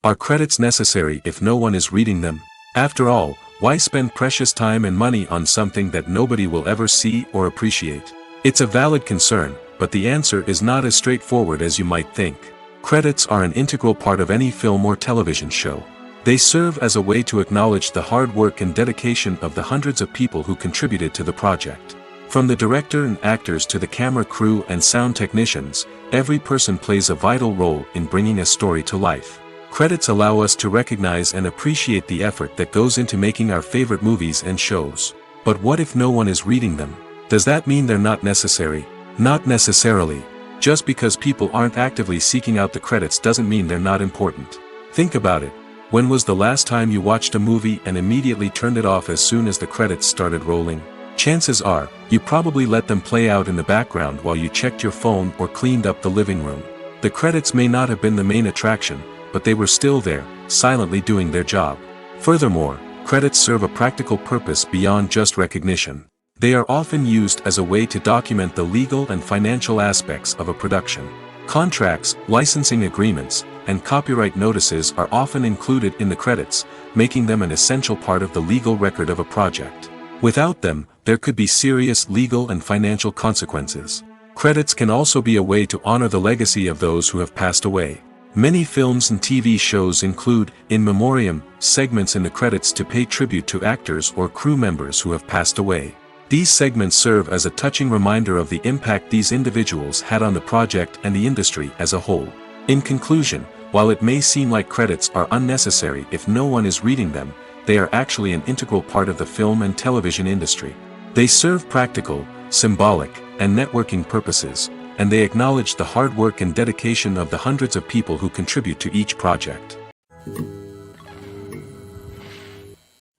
Are credits necessary if no one is reading them? After all, why spend precious time and money on something that nobody will ever see or appreciate? It's a valid concern, but the answer is not as straightforward as you might think. Credits are an integral part of any film or television show. They serve as a way to acknowledge the hard work and dedication of the hundreds of people who contributed to the project. From the director and actors to the camera crew and sound technicians, every person plays a vital role in bringing a story to life. Credits allow us to recognize and appreciate the effort that goes into making our favorite movies and shows. But what if no one is reading them? Does that mean they're not necessary? Not necessarily. Just because people aren't actively seeking out the credits doesn't mean they're not important. Think about it. When was the last time you watched a movie and immediately turned it off as soon as the credits started rolling? Chances are, you probably let them play out in the background while you checked your phone or cleaned up the living room. The credits may not have been the main attraction, but they were still there, silently doing their job. Furthermore, credits serve a practical purpose beyond just recognition. They are often used as a way to document the legal and financial aspects of a production. Contracts, licensing agreements, and copyright notices are often included in the credits, making them an essential part of the legal record of a project. Without them, there could be serious legal and financial consequences. Credits can also be a way to honor the legacy of those who have passed away. Many films and TV shows include, in memoriam, segments in the credits to pay tribute to actors or crew members who have passed away. These segments serve as a touching reminder of the impact these individuals had on the project and the industry as a whole. In conclusion, while it may seem like credits are unnecessary if no one is reading them, they are actually an integral part of the film and television industry. They serve practical, symbolic, and networking purposes, and they acknowledge the hard work and dedication of the hundreds of people who contribute to each project.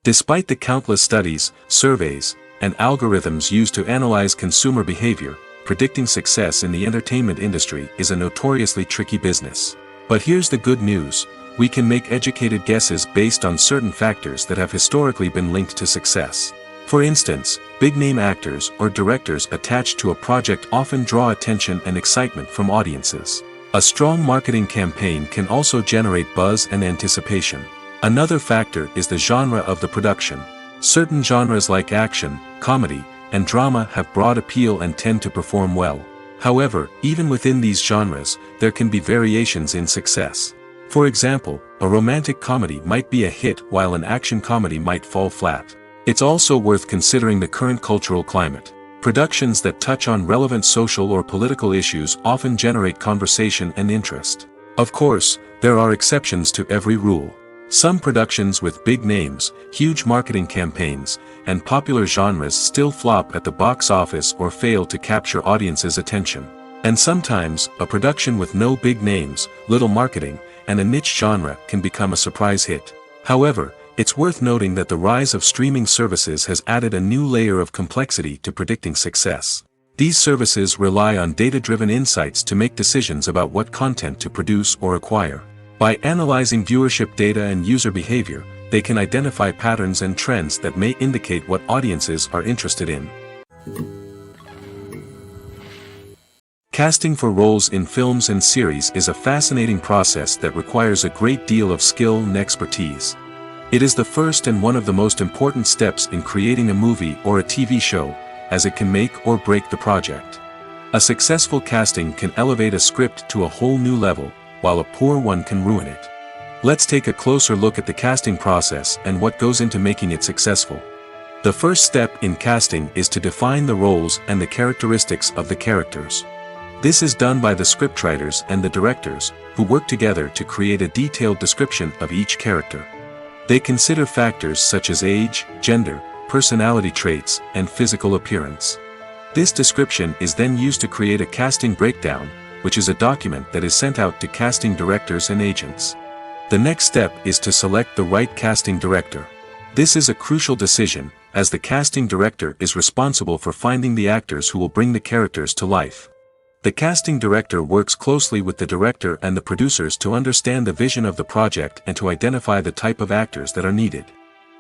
Despite the countless studies, surveys, and algorithms used to analyze consumer behavior, predicting success in the entertainment industry is a notoriously tricky business. But here's the good news: we can make educated guesses based on certain factors that have historically been linked to success. For instance, big-name actors or directors attached to a project often draw attention and excitement from audiences. A strong marketing campaign can also generate buzz and anticipation. Another factor is the genre of the production. Certain genres like action, comedy, and drama have broad appeal and tend to perform well. However, even within these genres, there can be variations in success. For example, a romantic comedy might be a hit while an action comedy might fall flat. It's also worth considering the current cultural climate. Productions that touch on relevant social or political issues often generate conversation and interest. Of course, there are exceptions to every rule. Some productions with big names, huge marketing campaigns, and popular genres still flop at the box office or fail to capture audiences' attention. And sometimes, a production with no big names, little marketing, and a niche genre can become a surprise hit. However, it's worth noting that the rise of streaming services has added a new layer of complexity to predicting success. These services rely on data-driven insights to make decisions about what content to produce or acquire. By analyzing viewership data and user behavior, they can identify patterns and trends that may indicate what audiences are interested in. Casting for roles in films and series is a fascinating process that requires a great deal of skill and expertise. It is the first and one of the most important steps in creating a movie or a TV show, as it can make or break the project. A successful casting can elevate a script to a whole new level, while a poor one can ruin it. Let's take a closer look at the casting process and what goes into making it successful. The first step in casting is to define the roles and the characteristics of the characters. This is done by the scriptwriters and the directors, who work together to create a detailed description of each character. They consider factors such as age, gender, personality traits, and physical appearance. This description is then used to create a casting breakdown, which is a document that is sent out to casting directors and agents. The next step is to select the right casting director. This is a crucial decision, as the casting director is responsible for finding the actors who will bring the characters to life. The casting director works closely with the director and the producers to understand the vision of the project and to identify the type of actors that are needed.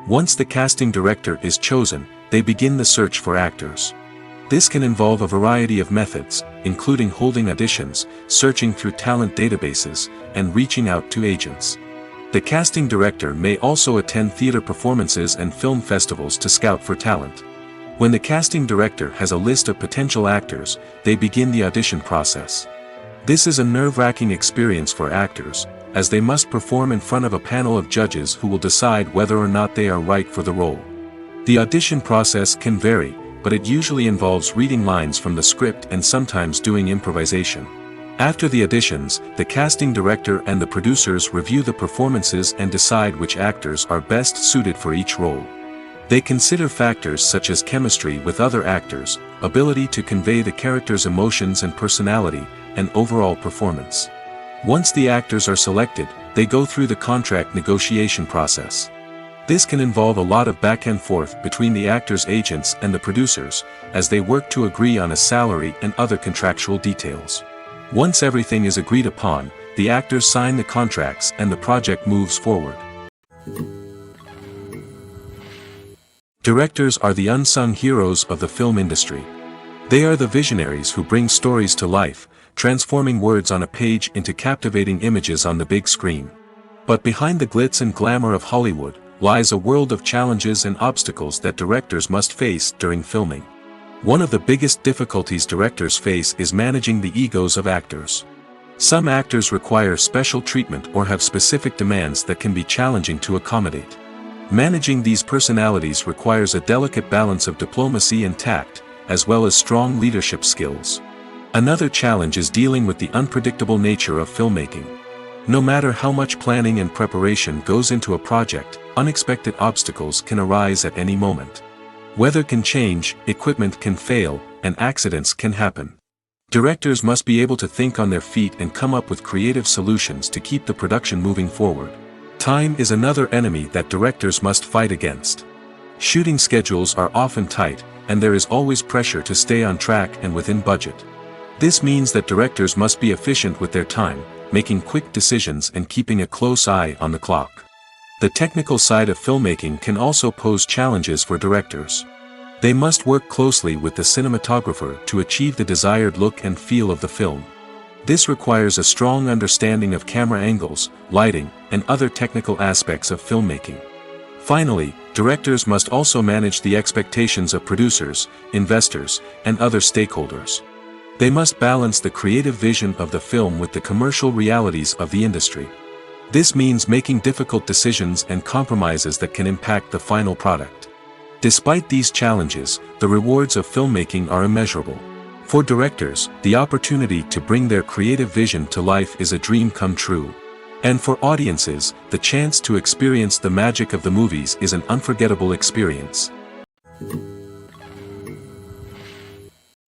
Once the casting director is chosen, they begin the search for actors. This can involve a variety of methods, including holding auditions, searching through talent databases, and reaching out to agents. The casting director may also attend theater performances and film festivals to scout for talent. When the casting director has a list of potential actors, they begin the audition process. This is a nerve-wracking experience for actors, as they must perform in front of a panel of judges who will decide whether or not they are right for the role. The audition process can vary, but it usually involves reading lines from the script and sometimes doing improvisation. After the auditions, the casting director and the producers review the performances and decide which actors are best suited for each role. They consider factors such as chemistry with other actors, ability to convey the character's emotions and personality, and overall performance. Once the actors are selected, they go through the contract negotiation process. This can involve a lot of back and forth between the actors' agents and the producers, as they work to agree on a salary and other contractual details. Once everything is agreed upon, the actors sign the contracts and the project moves forward. Directors are the unsung heroes of the film industry. They are the visionaries who bring stories to life, transforming words on a page into captivating images on the big screen. But behind the glitz and glamour of Hollywood, lies a world of challenges and obstacles that directors must face during filming. One of the biggest difficulties directors face is managing the egos of actors. Some actors require special treatment or have specific demands that can be challenging to accommodate. Managing these personalities requires a delicate balance of diplomacy and tact, as well as strong leadership skills. Another challenge is dealing with the unpredictable nature of filmmaking. No matter how much planning and preparation goes into a project, unexpected obstacles can arise at any moment. Weather can change, equipment can fail, and accidents can happen. Directors must be able to think on their feet and come up with creative solutions to keep the production moving forward. Time is another enemy that directors must fight against. Shooting schedules are often tight, and there is always pressure to stay on track and within budget. This means that directors must be efficient with their time, making quick decisions and keeping a close eye on the clock. The technical side of filmmaking can also pose challenges for directors. They must work closely with the cinematographer to achieve the desired look and feel of the film. This requires a strong understanding of camera angles, lighting, and other technical aspects of filmmaking. Finally, directors must also manage the expectations of producers, investors, and other stakeholders. They must balance the creative vision of the film with the commercial realities of the industry. This means making difficult decisions and compromises that can impact the final product. Despite these challenges, the rewards of filmmaking are immeasurable. For directors, the opportunity to bring their creative vision to life is a dream come true. And for audiences, the chance to experience the magic of the movies is an unforgettable experience.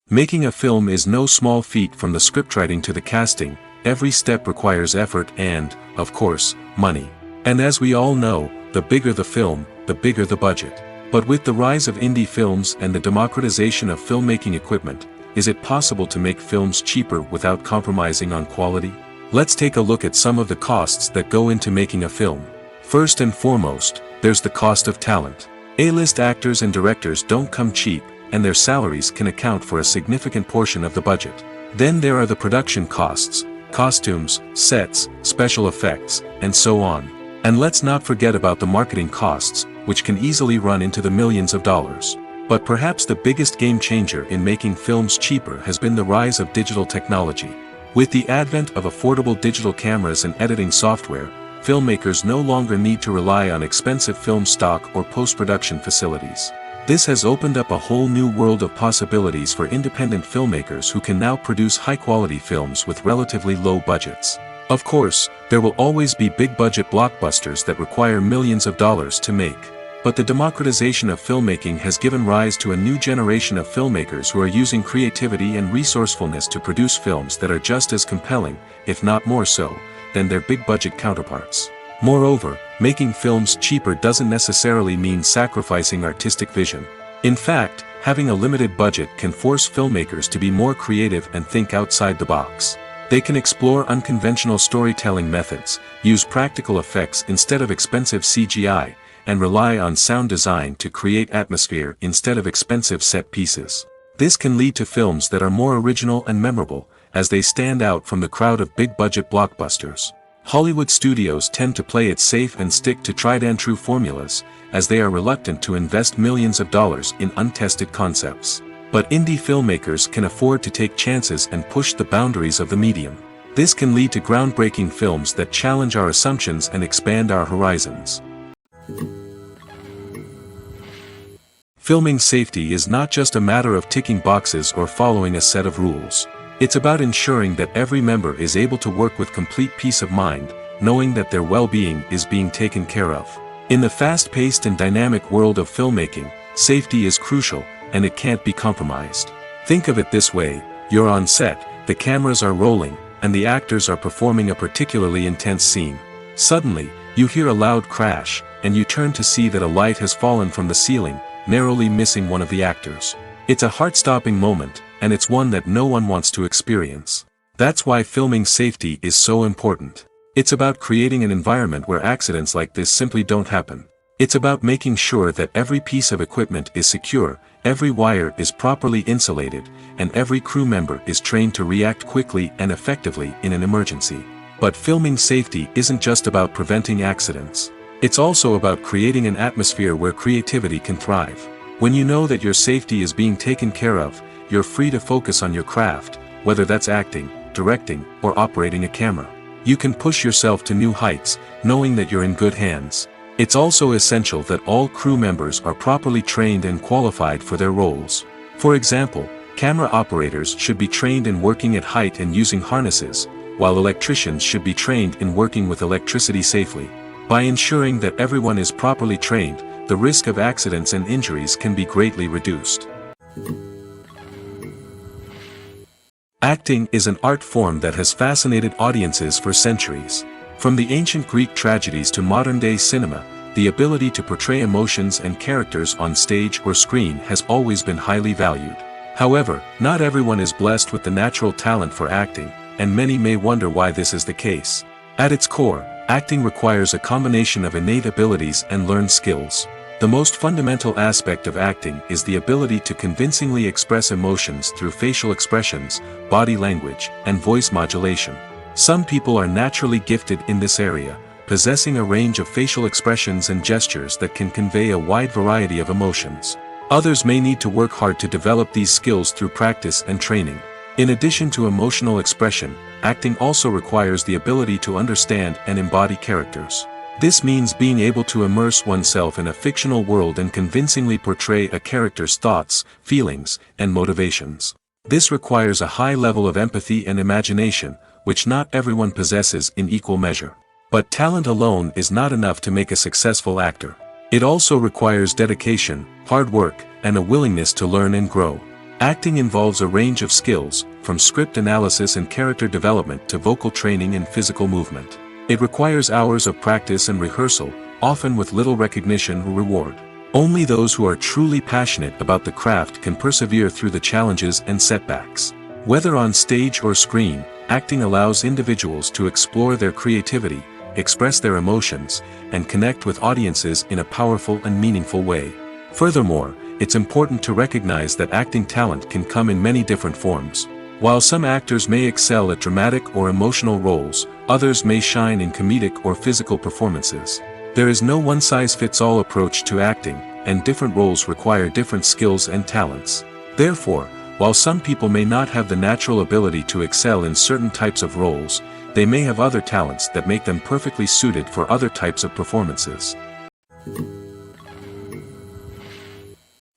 Making a film is no small feat. From the scriptwriting to the casting, every step requires effort and, of course, money. And as we all know, the bigger the film, the bigger the budget. But with the rise of indie films and the democratization of filmmaking equipment, is it possible to make films cheaper without compromising on quality? Let's take a look at some of the costs that go into making a film. First and foremost, there's the cost of talent. A-list actors and directors don't come cheap, and their salaries can account for a significant portion of the budget. Then there are the production costs, costumes, sets, special effects, and so on. And let's not forget about the marketing costs, which can easily run into the millions of dollars. But perhaps the biggest game changer in making films cheaper has been the rise of digital technology. With the advent of affordable digital cameras and editing software, filmmakers no longer need to rely on expensive film stock or post-production facilities. This has opened up a whole new world of possibilities for independent filmmakers who can now produce high-quality films with relatively low budgets. Of course, there will always be big-budget blockbusters that require millions of dollars to make. But the democratization of filmmaking has given rise to a new generation of filmmakers who are using creativity and resourcefulness to produce films that are just as compelling, if not more so, than their big-budget counterparts. Moreover, making films cheaper doesn't necessarily mean sacrificing artistic vision. In fact, having a limited budget can force filmmakers to be more creative and think outside the box. They can explore unconventional storytelling methods, use practical effects instead of expensive CGI, and rely on sound design to create atmosphere instead of expensive set pieces. This can lead to films that are more original and memorable, as they stand out from the crowd of big-budget blockbusters. Hollywood studios tend to play it safe and stick to tried-and-true formulas, as they are reluctant to invest millions of dollars in untested concepts. But indie filmmakers can afford to take chances and push the boundaries of the medium. This can lead to groundbreaking films that challenge our assumptions and expand our horizons. Filming safety is not just a matter of ticking boxes or following a set of rules. It's about ensuring that every member is able to work with complete peace of mind, knowing that their well-being is being taken care of. In the fast-paced and dynamic world of filmmaking, safety is crucial, and it can't be compromised. Think of it this way: you're on set, the cameras are rolling, and the actors are performing a particularly intense scene. Suddenly, you hear a loud crash, and you turn to see that a light has fallen from the ceiling, narrowly missing one of the actors. It's a heart-stopping moment, and it's one that no one wants to experience. That's why filming safety is so important. It's about creating an environment where accidents like this simply don't happen. It's about making sure that every piece of equipment is secure, every wire is properly insulated, and every crew member is trained to react quickly and effectively in an emergency. But filming safety isn't just about preventing accidents. It's also about creating an atmosphere where creativity can thrive. When you know that your safety is being taken care of, you're free to focus on your craft, whether that's acting, directing, or operating a camera. You can push yourself to new heights, knowing that you're in good hands. It's also essential that all crew members are properly trained and qualified for their roles. For example, camera operators should be trained in working at height and using harnesses, while electricians should be trained in working with electricity safely. By ensuring that everyone is properly trained, the risk of accidents and injuries can be greatly reduced. Acting is an art form that has fascinated audiences for centuries. From the ancient Greek tragedies to modern-day cinema, the ability to portray emotions and characters on stage or screen has always been highly valued. However, not everyone is blessed with the natural talent for acting, and many may wonder why this is the case. At its core, acting requires a combination of innate abilities and learned skills. The most fundamental aspect of acting is the ability to convincingly express emotions through facial expressions, body language, and voice modulation. Some people are naturally gifted in this area, possessing a range of facial expressions and gestures that can convey a wide variety of emotions. Others may need to work hard to develop these skills through practice and training. In addition to emotional expression, acting also requires the ability to understand and embody characters. This means being able to immerse oneself in a fictional world and convincingly portray a character's thoughts, feelings, and motivations. This requires a high level of empathy and imagination, which not everyone possesses in equal measure. But talent alone is not enough to make a successful actor. It also requires dedication, hard work, and a willingness to learn and grow. Acting involves a range of skills, from script analysis and character development to vocal training and physical movement. It requires hours of practice and rehearsal, often with little recognition or reward. Only those who are truly passionate about the craft can persevere through the challenges and setbacks. Whether on stage or screen, acting allows individuals to explore their creativity, express their emotions, and connect with audiences in a powerful and meaningful way. Furthermore, it's important to recognize that acting talent can come in many different forms. While some actors may excel at dramatic or emotional roles, others may shine in comedic or physical performances. There is no one-size-fits-all approach to acting, and different roles require different skills and talents. Therefore, while some people may not have the natural ability to excel in certain types of roles, they may have other talents that make them perfectly suited for other types of performances.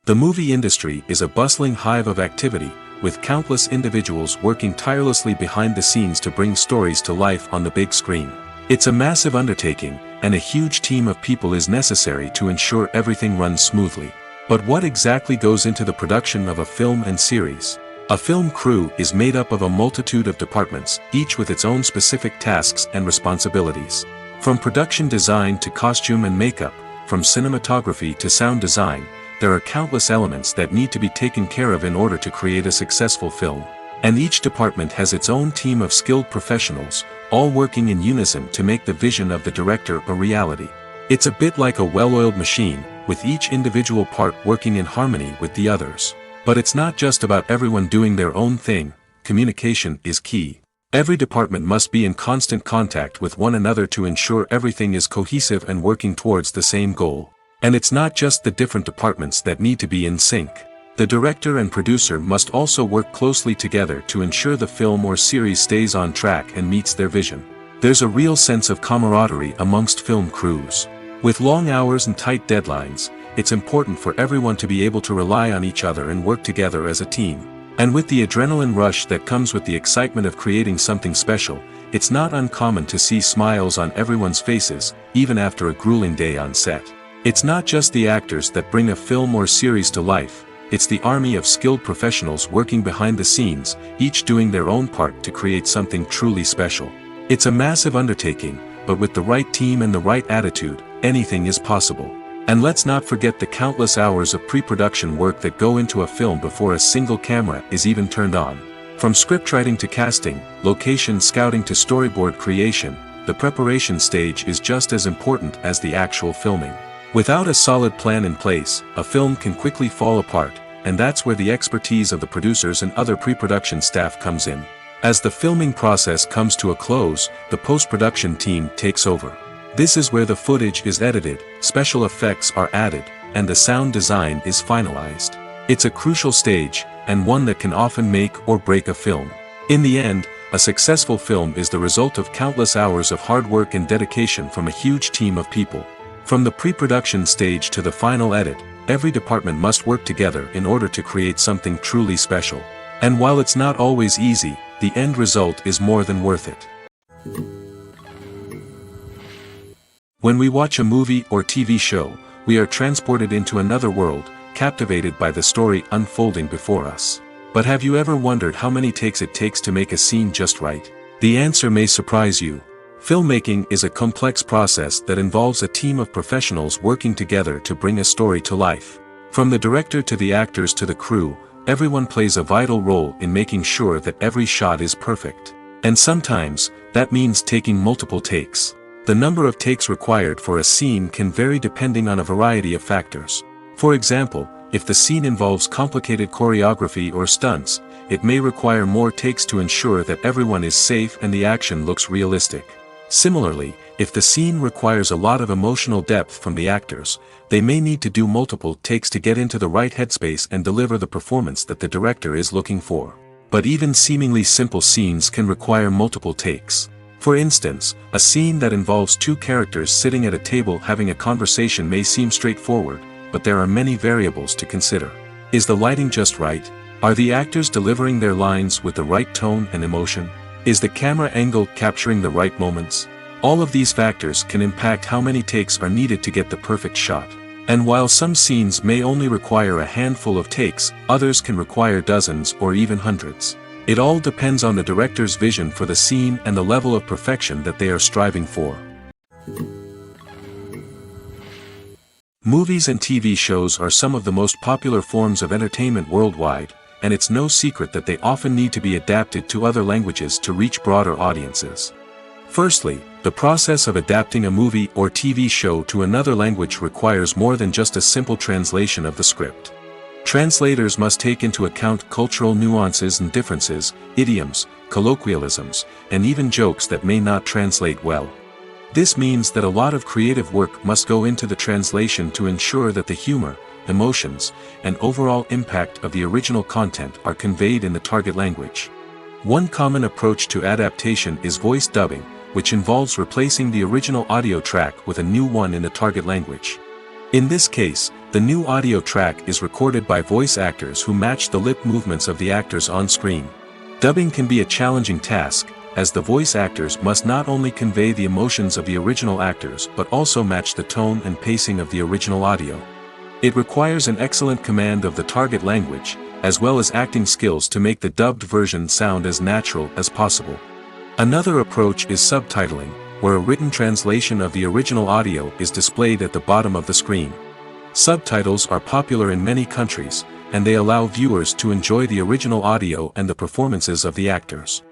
The movie industry is a bustling hive of activity, with countless individuals working tirelessly behind the scenes to bring stories to life on the big screen. It's a massive undertaking, and a huge team of people is necessary to ensure everything runs smoothly. But what exactly goes into the production of a film and series? A film crew is made up of a multitude of departments, each with its own specific tasks and responsibilities. From production design to costume and makeup, from cinematography to sound design, there are countless elements that need to be taken care of in order to create a successful film. And each department has its own team of skilled professionals, all working in unison to make the vision of the director a reality. It's a bit like a well-oiled machine, with each individual part working in harmony with the others. But it's not just about everyone doing their own thing. Communication is key. Every department must be in constant contact with one another to ensure everything is cohesive and working towards the same goal. And it's not just the different departments that need to be in sync. The director and producer must also work closely together to ensure the film or series stays on track and meets their vision. There's a real sense of camaraderie amongst film crews. With long hours and tight deadlines, it's important for everyone to be able to rely on each other and work together as a team. And with the adrenaline rush that comes with the excitement of creating something special, it's not uncommon to see smiles on everyone's faces, even after a grueling day on set. It's not just the actors that bring a film or series to life, it's the army of skilled professionals working behind the scenes, each doing their own part to create something truly special. It's a massive undertaking, but with the right team and the right attitude, anything is possible. And let's not forget the countless hours of pre-production work that go into a film before a single camera is even turned on. From scriptwriting to casting, location scouting to storyboard creation, the preparation stage is just as important as the actual filming. Without a solid plan in place, a film can quickly fall apart, and that's where the expertise of the producers and other pre-production staff comes in. As the filming process comes to a close, the post-production team takes over. This is where the footage is edited, special effects are added, and the sound design is finalized. It's a crucial stage, and one that can often make or break a film. In the end, a successful film is the result of countless hours of hard work and dedication from a huge team of people. From the pre-production stage to the final edit, every department must work together in order to create something truly special. And while it's not always easy, the end result is more than worth it. When we watch a movie or TV show, we are transported into another world, captivated by the story unfolding before us. But have you ever wondered how many takes it takes to make a scene just right? The answer may surprise you. Filmmaking is a complex process that involves a team of professionals working together to bring a story to life. From the director to the actors to the crew, everyone plays a vital role in making sure that every shot is perfect. And sometimes, that means taking multiple takes. The number of takes required for a scene can vary depending on a variety of factors. For example, if the scene involves complicated choreography or stunts, it may require more takes to ensure that everyone is safe and the action looks realistic. Similarly, if the scene requires a lot of emotional depth from the actors, they may need to do multiple takes to get into the right headspace and deliver the performance that the director is looking for. But even seemingly simple scenes can require multiple takes. For instance, a scene that involves two characters sitting at a table having a conversation may seem straightforward, but there are many variables to consider. Is the lighting just right? Are the actors delivering their lines with the right tone and emotion? Is the camera angle capturing the right moments? All of these factors can impact how many takes are needed to get the perfect shot. And while some scenes may only require a handful of takes, others can require dozens or even hundreds. It all depends on the director's vision for the scene and the level of perfection that they are striving for. Movies and TV shows are some of the most popular forms of entertainment worldwide, and it's no secret that they often need to be adapted to other languages to reach broader audiences. Firstly, the process of adapting a movie or TV show to another language requires more than just a simple translation of the script. Translators must take into account cultural nuances and differences, idioms, colloquialisms, and even jokes that may not translate well. This means that a lot of creative work must go into the translation to ensure that the humor, emotions, and overall impact of the original content are conveyed in the target language. One common approach to adaptation is voice dubbing, which involves replacing the original audio track with a new one in the target language. In this case, the new audio track is recorded by voice actors who match the lip movements of the actors on screen. Dubbing can be a challenging task, as the voice actors must not only convey the emotions of the original actors but also match the tone and pacing of the original audio. It requires an excellent command of the target language, as well as acting skills to make the dubbed version sound as natural as possible. Another approach is subtitling, where a written translation of the original audio is displayed at the bottom of the screen. Subtitles are popular in many countries, and they allow viewers to enjoy the original audio and the performances of the actors.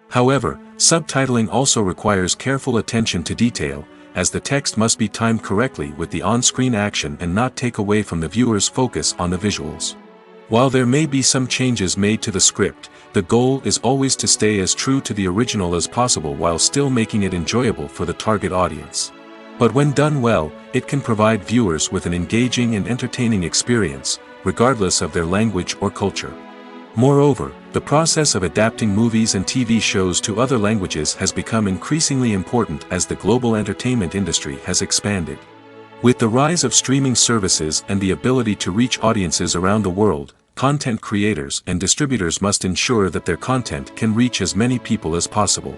However, subtitling also requires careful attention to detail, as the text must be timed correctly with the on-screen action and not take away from the viewer's focus on the visuals. While there may be some changes made to the script, the goal is always to stay as true to the original as possible while still making it enjoyable for the target audience. But when done well, it can provide viewers with an engaging and entertaining experience, regardless of their language or culture. Moreover, the process of adapting movies and TV shows to other languages has become increasingly important as the global entertainment industry has expanded. With the rise of streaming services and the ability to reach audiences around the world, content creators and distributors must ensure that their content can reach as many people as possible.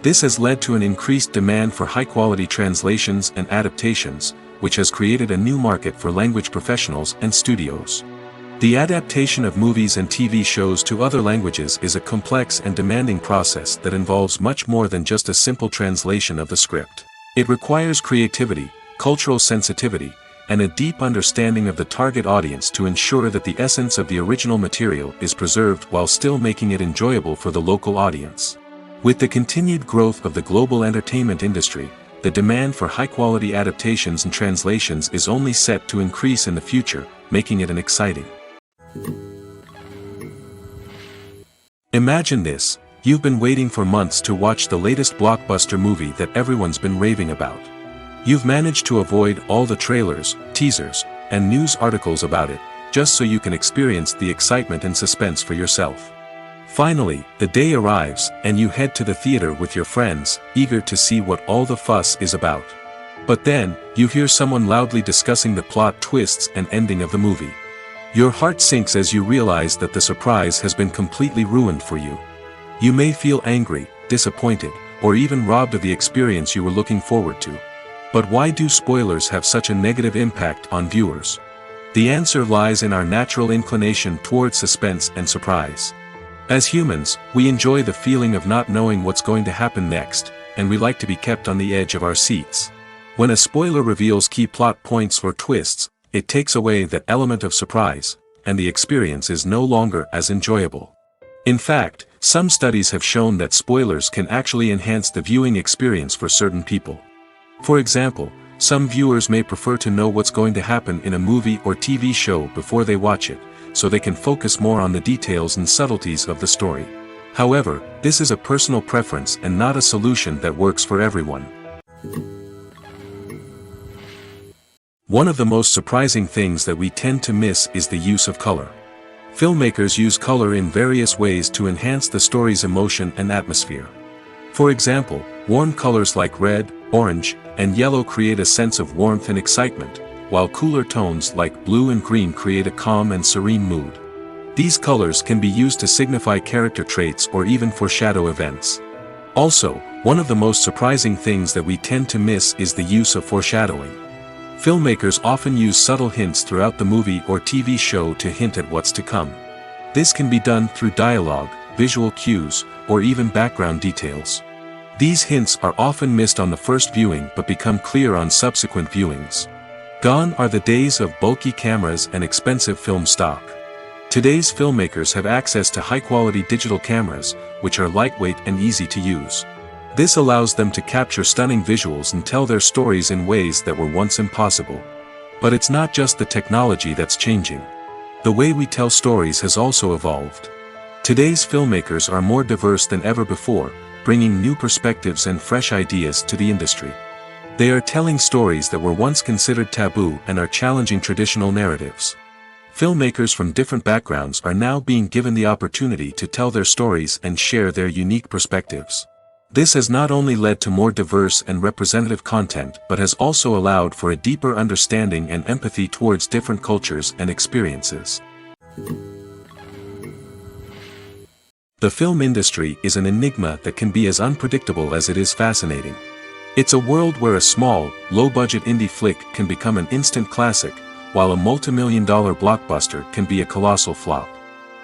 This has led to an increased demand for high-quality translations and adaptations, which has created a new market for language professionals and studios. The adaptation of movies and TV shows to other languages is a complex and demanding process that involves much more than just a simple translation of the script. It requires creativity, cultural sensitivity, and a deep understanding of the target audience to ensure that the essence of the original material is preserved while still making it enjoyable for the local audience. With the continued growth of the global entertainment industry, the demand for high-quality adaptations and translations is only set to increase in the future, making it exciting. Imagine this: you've been waiting for months to watch the latest blockbuster movie that everyone's been raving about. You've managed to avoid all the trailers, teasers, and news articles about it, just so you can experience the excitement and suspense for yourself. Finally, the day arrives, and you head to the theater with your friends, eager to see what all the fuss is about. But then, you hear someone loudly discussing the plot twists and ending of the movie. Your heart sinks as you realize that the surprise has been completely ruined for you. You may feel angry, disappointed, or even robbed of the experience you were looking forward to. But why do spoilers have such a negative impact on viewers? The answer lies in our natural inclination toward suspense and surprise. As humans, we enjoy the feeling of not knowing what's going to happen next, and we like to be kept on the edge of our seats. When a spoiler reveals key plot points or twists, it takes away that element of surprise, and the experience is no longer as enjoyable. In fact, some studies have shown that spoilers can actually enhance the viewing experience for certain people. For example, some viewers may prefer to know what's going to happen in a movie or TV show before they watch it, so they can focus more on the details and subtleties of the story. However, this is a personal preference and not a solution that works for everyone. One of the most surprising things that we tend to miss is the use of color. Filmmakers use color in various ways to enhance the story's emotion and atmosphere. For example, warm colors like red, orange, and yellow create a sense of warmth and excitement, while cooler tones like blue and green create a calm and serene mood. These colors can be used to signify character traits or even foreshadow events. Also, one of the most surprising things that we tend to miss is the use of foreshadowing. Filmmakers often use subtle hints throughout the movie or TV show to hint at what's to come. This can be done through dialogue, visual cues, or even background details. These hints are often missed on the first viewing but become clear on subsequent viewings. Gone are the days of bulky cameras and expensive film stock. Today's filmmakers have access to high-quality digital cameras, which are lightweight and easy to use. This allows them to capture stunning visuals and tell their stories in ways that were once impossible. But it's not just the technology that's changing. The way we tell stories has also evolved. Today's filmmakers are more diverse than ever before, bringing new perspectives and fresh ideas to the industry. They are telling stories that were once considered taboo and are challenging traditional narratives. Filmmakers from different backgrounds are now being given the opportunity to tell their stories and share their unique perspectives. This has not only led to more diverse and representative content but has also allowed for a deeper understanding and empathy towards different cultures and experiences. The film industry is an enigma that can be as unpredictable as it is fascinating. It's a world where a small, low-budget indie flick can become an instant classic, while a multi-million-dollar blockbuster can be a colossal flop.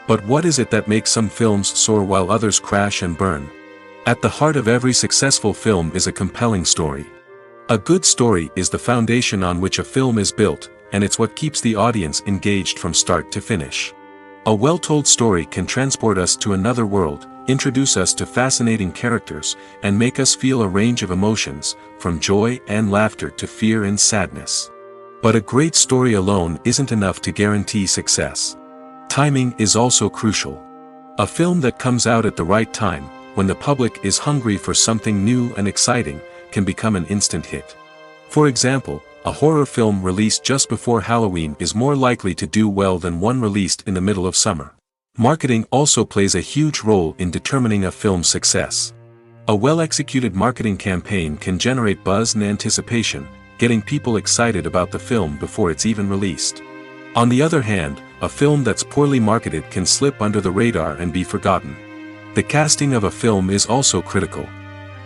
But what is it that makes some films soar while others crash and burn? At the heart of every successful film is a compelling story. A good story is the foundation on which a film is built, and it's what keeps the audience engaged from start to finish. A well-told story can transport us to another world, introduce us to fascinating characters, and make us feel a range of emotions, from joy and laughter to fear and sadness. But a great story alone isn't enough to guarantee success. Timing is also crucial. A film that comes out at the right time, when the public is hungry for something new and exciting, can become an instant hit. For example, a horror film released just before Halloween is more likely to do well than one released in the middle of summer. Marketing also plays a huge role in determining a film's success. A well-executed marketing campaign can generate buzz and anticipation, getting people excited about the film before it's even released. On the other hand, a film that's poorly marketed can slip under the radar and be forgotten. The casting of a film is also critical.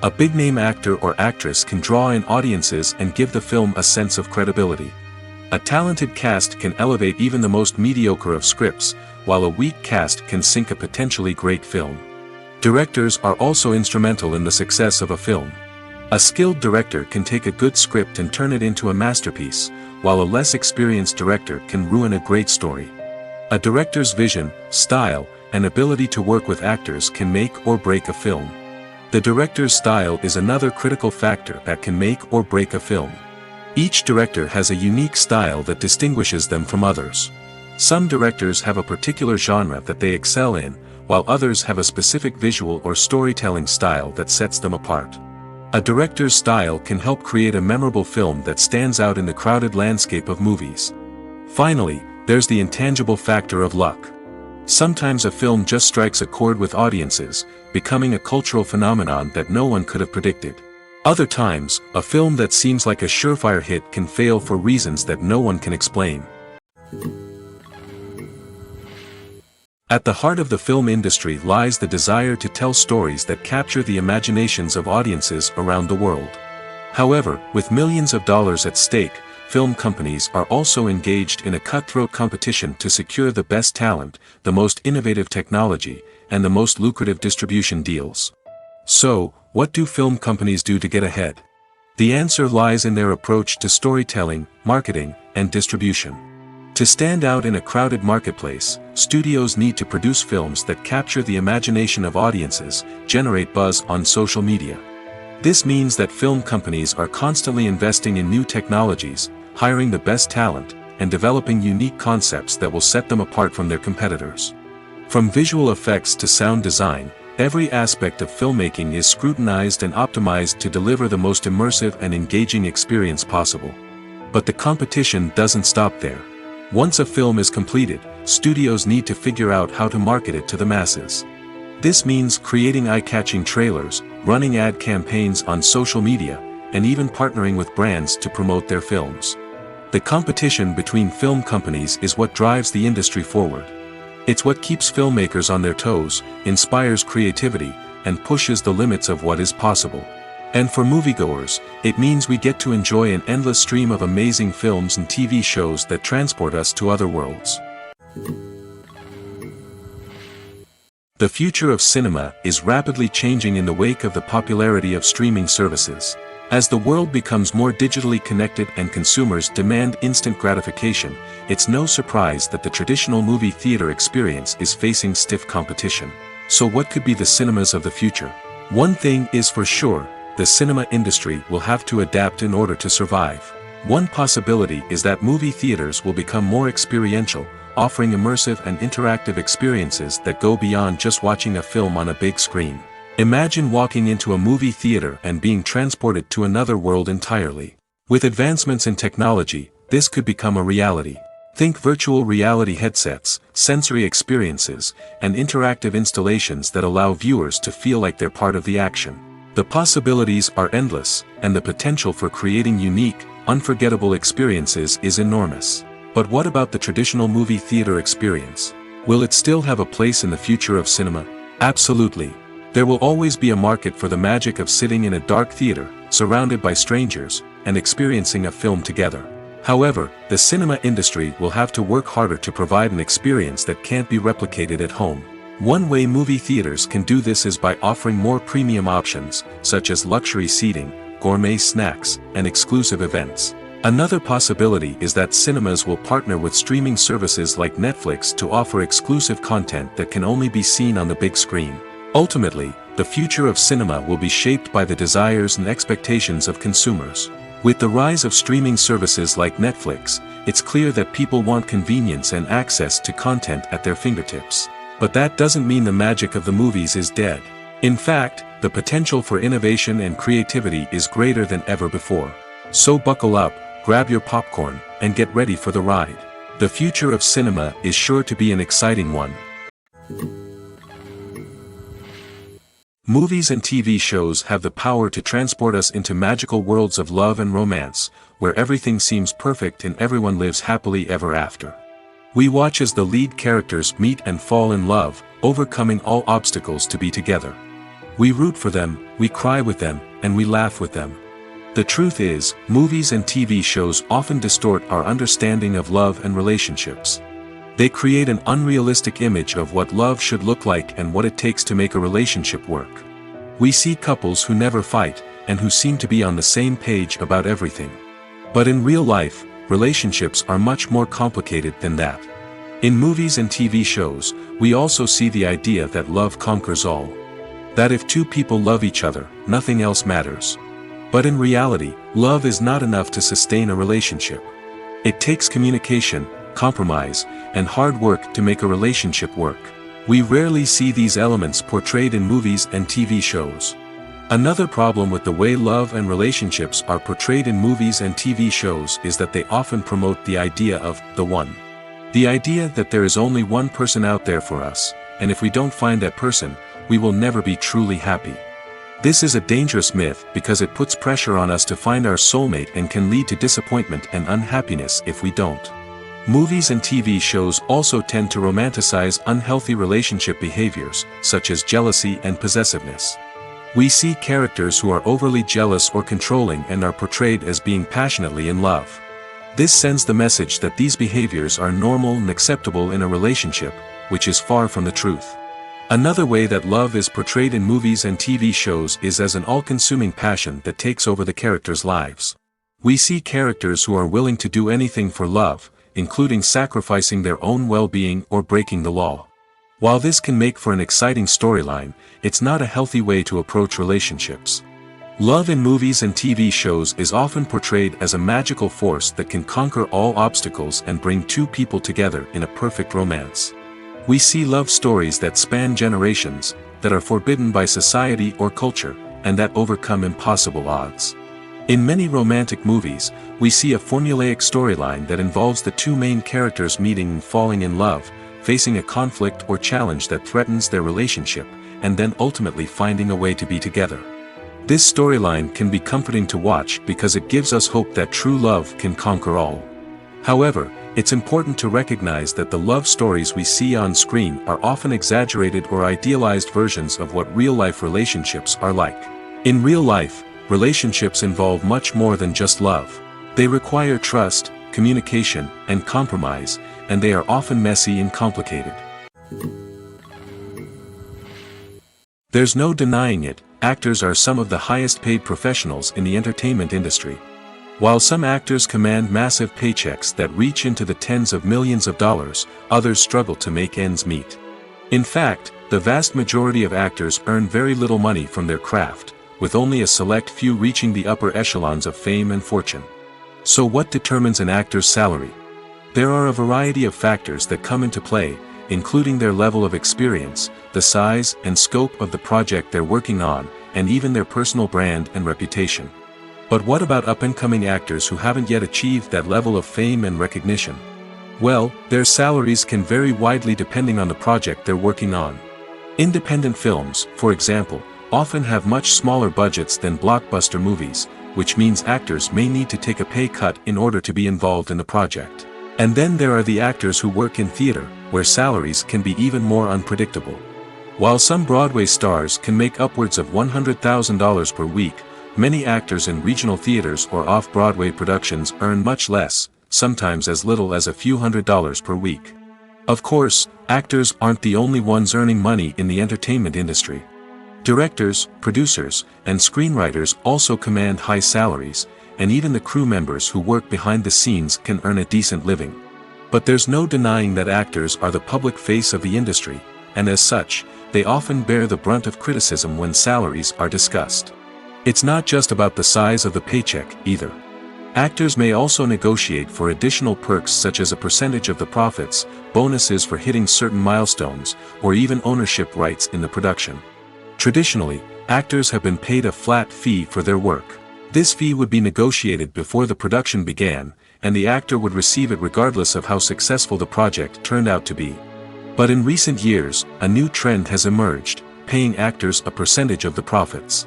A big-name actor or actress can draw in audiences and give the film a sense of credibility. A talented cast can elevate even the most mediocre of scripts, while a weak cast can sink a potentially great film. Directors are also instrumental in the success of a film. A skilled director can take a good script and turn it into a masterpiece, while a less experienced director can ruin a great story. A director's vision, style, and ability to work with actors can make or break a film. The director's style is another critical factor that can make or break a film. Each director has a unique style that distinguishes them from others. Some directors have a particular genre that they excel in, while others have a specific visual or storytelling style that sets them apart. A director's style can help create a memorable film that stands out in the crowded landscape of movies. Finally, there's the intangible factor of luck. Sometimes a film just strikes a chord with audiences, becoming a cultural phenomenon that no one could have predicted. Other times, a film that seems like a surefire hit can fail for reasons that no one can explain. At the heart of the film industry lies the desire to tell stories that capture the imaginations of audiences around the world. However, with millions of dollars at stake, film companies are also engaged in a cutthroat competition to secure the best talent, the most innovative technology, and the most lucrative distribution deals. So, what do film companies do to get ahead? The answer lies in their approach to storytelling, marketing, and distribution. To stand out in a crowded marketplace, studios need to produce films that capture the imagination of audiences, generate buzz on social media. This means that film companies are constantly investing in new technologies, hiring the best talent, and developing unique concepts that will set them apart from their competitors. From visual effects to sound design, every aspect of filmmaking is scrutinized and optimized to deliver the most immersive and engaging experience possible. But the competition doesn't stop there. Once a film is completed, studios need to figure out how to market it to the masses. This means creating eye-catching trailers, running ad campaigns on social media, and even partnering with brands to promote their films. The competition between film companies is what drives the industry forward. It's what keeps filmmakers on their toes, inspires creativity, and pushes the limits of what is possible. And for moviegoers, it means we get to enjoy an endless stream of amazing films and TV shows that transport us to other worlds. The future of cinema is rapidly changing in the wake of the popularity of streaming services. As the world becomes more digitally connected and consumers demand instant gratification, it's no surprise that the traditional movie theater experience is facing stiff competition. So what could be the cinemas of the future? One thing is for sure, the cinema industry will have to adapt in order to survive. One possibility is that movie theaters will become more experiential, offering immersive and interactive experiences that go beyond just watching a film on a big screen. Imagine walking into a movie theater and being transported to another world entirely. With advancements in technology, this could become a reality. Think virtual reality headsets, sensory experiences, and interactive installations that allow viewers to feel like they're part of the action. The possibilities are endless, and the potential for creating unique, unforgettable experiences is enormous. But what about the traditional movie theater experience? Will it still have a place in the future of cinema? Absolutely. There will always be a market for the magic of sitting in a dark theater, surrounded by strangers, and experiencing a film together. However, the cinema industry will have to work harder to provide an experience that can't be replicated at home. One way movie theaters can do this is by offering more premium options, such as luxury seating, gourmet snacks, and exclusive events. Another possibility is that cinemas will partner with streaming services like Netflix to offer exclusive content that can only be seen on the big screen. Ultimately, the future of cinema will be shaped by the desires and expectations of consumers. With the rise of streaming services like Netflix, it's clear that people want convenience and access to content at their fingertips. But that doesn't mean the magic of the movies is dead. In fact, the potential for innovation and creativity is greater than ever before. So buckle up, grab your popcorn, and get ready for the ride. The future of cinema is sure to be an exciting one. Movies and TV shows have the power to transport us into magical worlds of love and romance, where everything seems perfect and everyone lives happily ever after. We watch as the lead characters meet and fall in love, overcoming all obstacles to be together. We root for them, we cry with them, and we laugh with them. The truth is, movies and TV shows often distort our understanding of love and relationships. They create an unrealistic image of what love should look like and what it takes to make a relationship work. We see couples who never fight, and who seem to be on the same page about everything. But in real life, relationships are much more complicated than that. In movies and TV shows, we also see the idea that love conquers all. That if two people love each other, nothing else matters. But in reality, love is not enough to sustain a relationship. It takes communication, compromise, and hard work to make a relationship work. We rarely see these elements portrayed in movies and TV shows. Another problem with the way love and relationships are portrayed in movies and TV shows is that they often promote the idea of the one. The idea that there is only one person out there for us, and if we don't find that person, we will never be truly happy. This is a dangerous myth because it puts pressure on us to find our soulmate and can lead to disappointment and unhappiness if we don't. Movies and TV shows also tend to romanticize unhealthy relationship behaviors, such as jealousy and possessiveness. We see characters who are overly jealous or controlling and are portrayed as being passionately in love. This sends the message that these behaviors are normal and acceptable in a relationship, which is far from the truth. Another way that love is portrayed in movies and TV shows is as an all-consuming passion that takes over the characters' lives. We see characters who are willing to do anything for love, including sacrificing their own well-being or breaking the law. While this can make for an exciting storyline, it's not a healthy way to approach relationships. Love in movies and TV shows is often portrayed as a magical force that can conquer all obstacles and bring two people together in a perfect romance. We see love stories that span generations, that are forbidden by society or culture, and that overcome impossible odds. In many romantic movies, we see a formulaic storyline that involves the two main characters meeting and falling in love, facing a conflict or challenge that threatens their relationship, and then ultimately finding a way to be together. This storyline can be comforting to watch because it gives us hope that true love can conquer all. However, it's important to recognize that the love stories we see on screen are often exaggerated or idealized versions of what real-life relationships are like. In real life, relationships involve much more than just love. They require trust, communication, and compromise, and they are often messy and complicated. There's no denying it, actors are some of the highest-paid professionals in the entertainment industry. While some actors command massive paychecks that reach into the tens of millions of dollars, others struggle to make ends meet. In fact, the vast majority of actors earn very little money from their craft, with only a select few reaching the upper echelons of fame and fortune. So what determines an actor's salary? There are a variety of factors that come into play, including their level of experience, the size and scope of the project they're working on, and even their personal brand and reputation. But what about up-and-coming actors who haven't yet achieved that level of fame and recognition? Well, their salaries can vary widely depending on the project they're working on. Independent films, for example, often have much smaller budgets than blockbuster movies, which means actors may need to take a pay cut in order to be involved in the project. And then there are the actors who work in theater, where salaries can be even more unpredictable. While some Broadway stars can make upwards of $100,000 per week, many actors in regional theaters or off-Broadway productions earn much less, sometimes as little as a few $100s per week. Of course, actors aren't the only ones earning money in the entertainment industry. Directors, producers, and screenwriters also command high salaries, and even the crew members who work behind the scenes can earn a decent living. But there's no denying that actors are the public face of the industry, and as such, they often bear the brunt of criticism when salaries are discussed. It's not just about the size of the paycheck, either. Actors may also negotiate for additional perks such as a percentage of the profits, bonuses for hitting certain milestones, or even ownership rights in the production. Traditionally, actors have been paid a flat fee for their work. This fee would be negotiated before the production began, and the actor would receive it regardless of how successful the project turned out to be. But in recent years, a new trend has emerged, paying actors a percentage of the profits.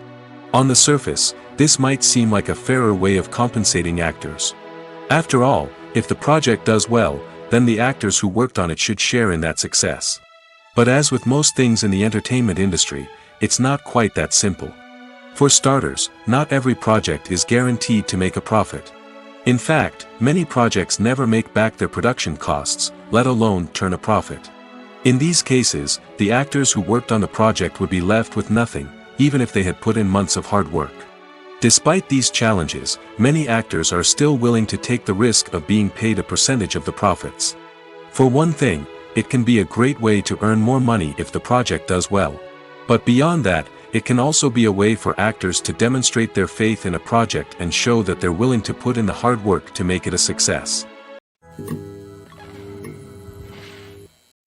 On the surface, this might seem like a fairer way of compensating actors. After all, if the project does well, then the actors who worked on it should share in that success. But as with most things in the entertainment industry, it's not quite that simple. For starters, not every project is guaranteed to make a profit. In fact, many projects never make back their production costs, let alone turn a profit. In these cases, the actors who worked on the project would be left with nothing, even if they had put in months of hard work. Despite these challenges, many actors are still willing to take the risk of being paid a percentage of the profits. For one thing, it can be a great way to earn more money if the project does well. But beyond that, it can also be a way for actors to demonstrate their faith in a project and show that they're willing to put in the hard work to make it a success.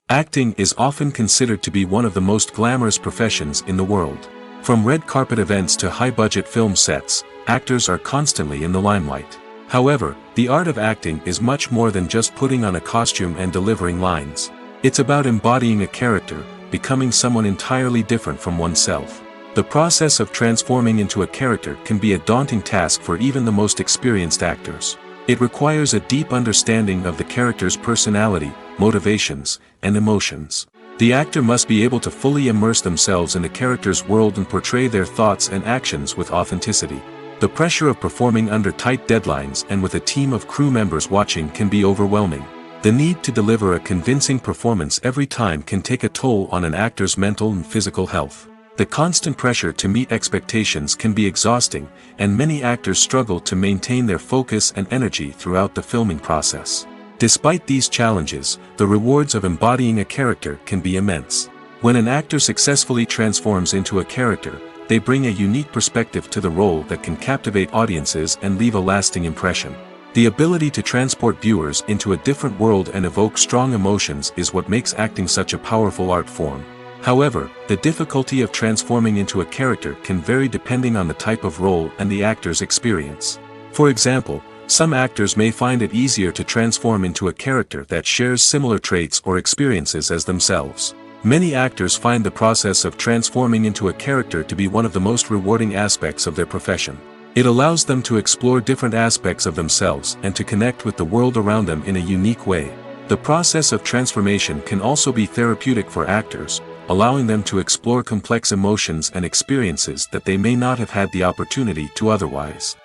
Acting is often considered to be one of the most glamorous professions in the world. From red carpet events to high-budget film sets, actors are constantly in the limelight. However, the art of acting is much more than just putting on a costume and delivering lines. It's about embodying a character, becoming someone entirely different from oneself. The process of transforming into a character can be a daunting task for even the most experienced actors. It requires a deep understanding of the character's personality, motivations, and emotions. The actor must be able to fully immerse themselves in the character's world and portray their thoughts and actions with authenticity. The pressure of performing under tight deadlines and with a team of crew members watching can be overwhelming. The need to deliver a convincing performance every time can take a toll on an actor's mental and physical health. The constant pressure to meet expectations can be exhausting, and many actors struggle to maintain their focus and energy throughout the filming process. Despite these challenges, the rewards of embodying a character can be immense. When an actor successfully transforms into a character, they bring a unique perspective to the role that can captivate audiences and leave a lasting impression. The ability to transport viewers into a different world and evoke strong emotions is what makes acting such a powerful art form. However, the difficulty of transforming into a character can vary depending on the type of role and the actor's experience. For example, some actors may find it easier to transform into a character that shares similar traits or experiences as themselves. Many actors find the process of transforming into a character to be one of the most rewarding aspects of their profession. It allows them to explore different aspects of themselves and to connect with the world around them in a unique way. The process of transformation can also be therapeutic for actors, allowing them to explore complex emotions and experiences that they may not have had the opportunity to otherwise.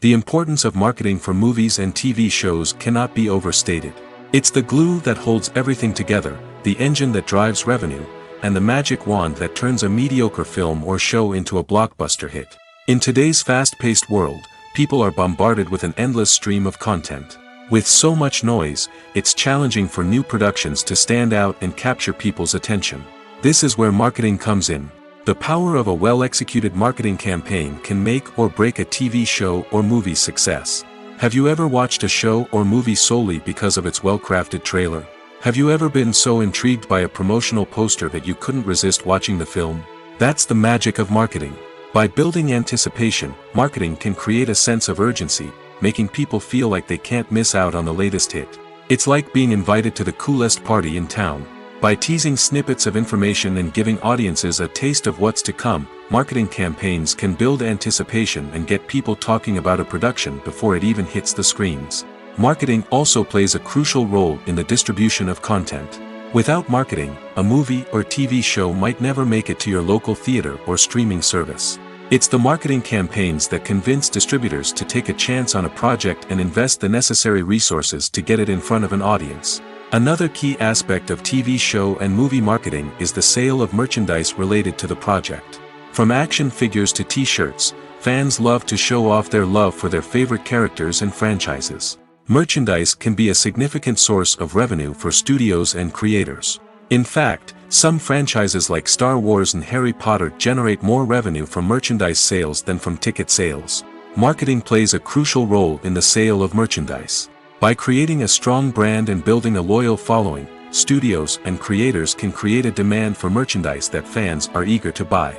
The importance of marketing for movies and TV shows cannot be overstated. It's the glue that holds everything together, the engine that drives revenue, and the magic wand that turns a mediocre film or show into a blockbuster hit. In today's fast-paced world, people are bombarded with an endless stream of content. With so much noise, it's challenging for new productions to stand out and capture people's attention. This is where marketing comes in. The power of a well-executed marketing campaign can make or break a TV show or movie's success. Have you ever watched a show or movie solely because of its well-crafted trailer? Have you ever been so intrigued by a promotional poster that you couldn't resist watching the film? That's the magic of marketing. By building anticipation, marketing can create a sense of urgency, making people feel like they can't miss out on the latest hit. It's like being invited to the coolest party in town. By teasing snippets of information and giving audiences a taste of what's to come, marketing campaigns can build anticipation and get people talking about a production before it even hits the screens. Marketing also plays a crucial role in the distribution of content. Without marketing, a movie or TV show might never make it to your local theater or streaming service. It's the marketing campaigns that convince distributors to take a chance on a project and invest the necessary resources to get it in front of an audience. Another key aspect of TV show and movie marketing is the sale of merchandise related to the project. From action figures to t-shirts, fans love to show off their love for their favorite characters and franchises. Merchandise can be a significant source of revenue for studios and creators. In fact, some franchises like Star Wars and Harry Potter generate more revenue from merchandise sales than from ticket sales. Marketing plays a crucial role in the sale of merchandise. By creating a strong brand and building a loyal following, studios and creators can create a demand for merchandise that fans are eager to buy.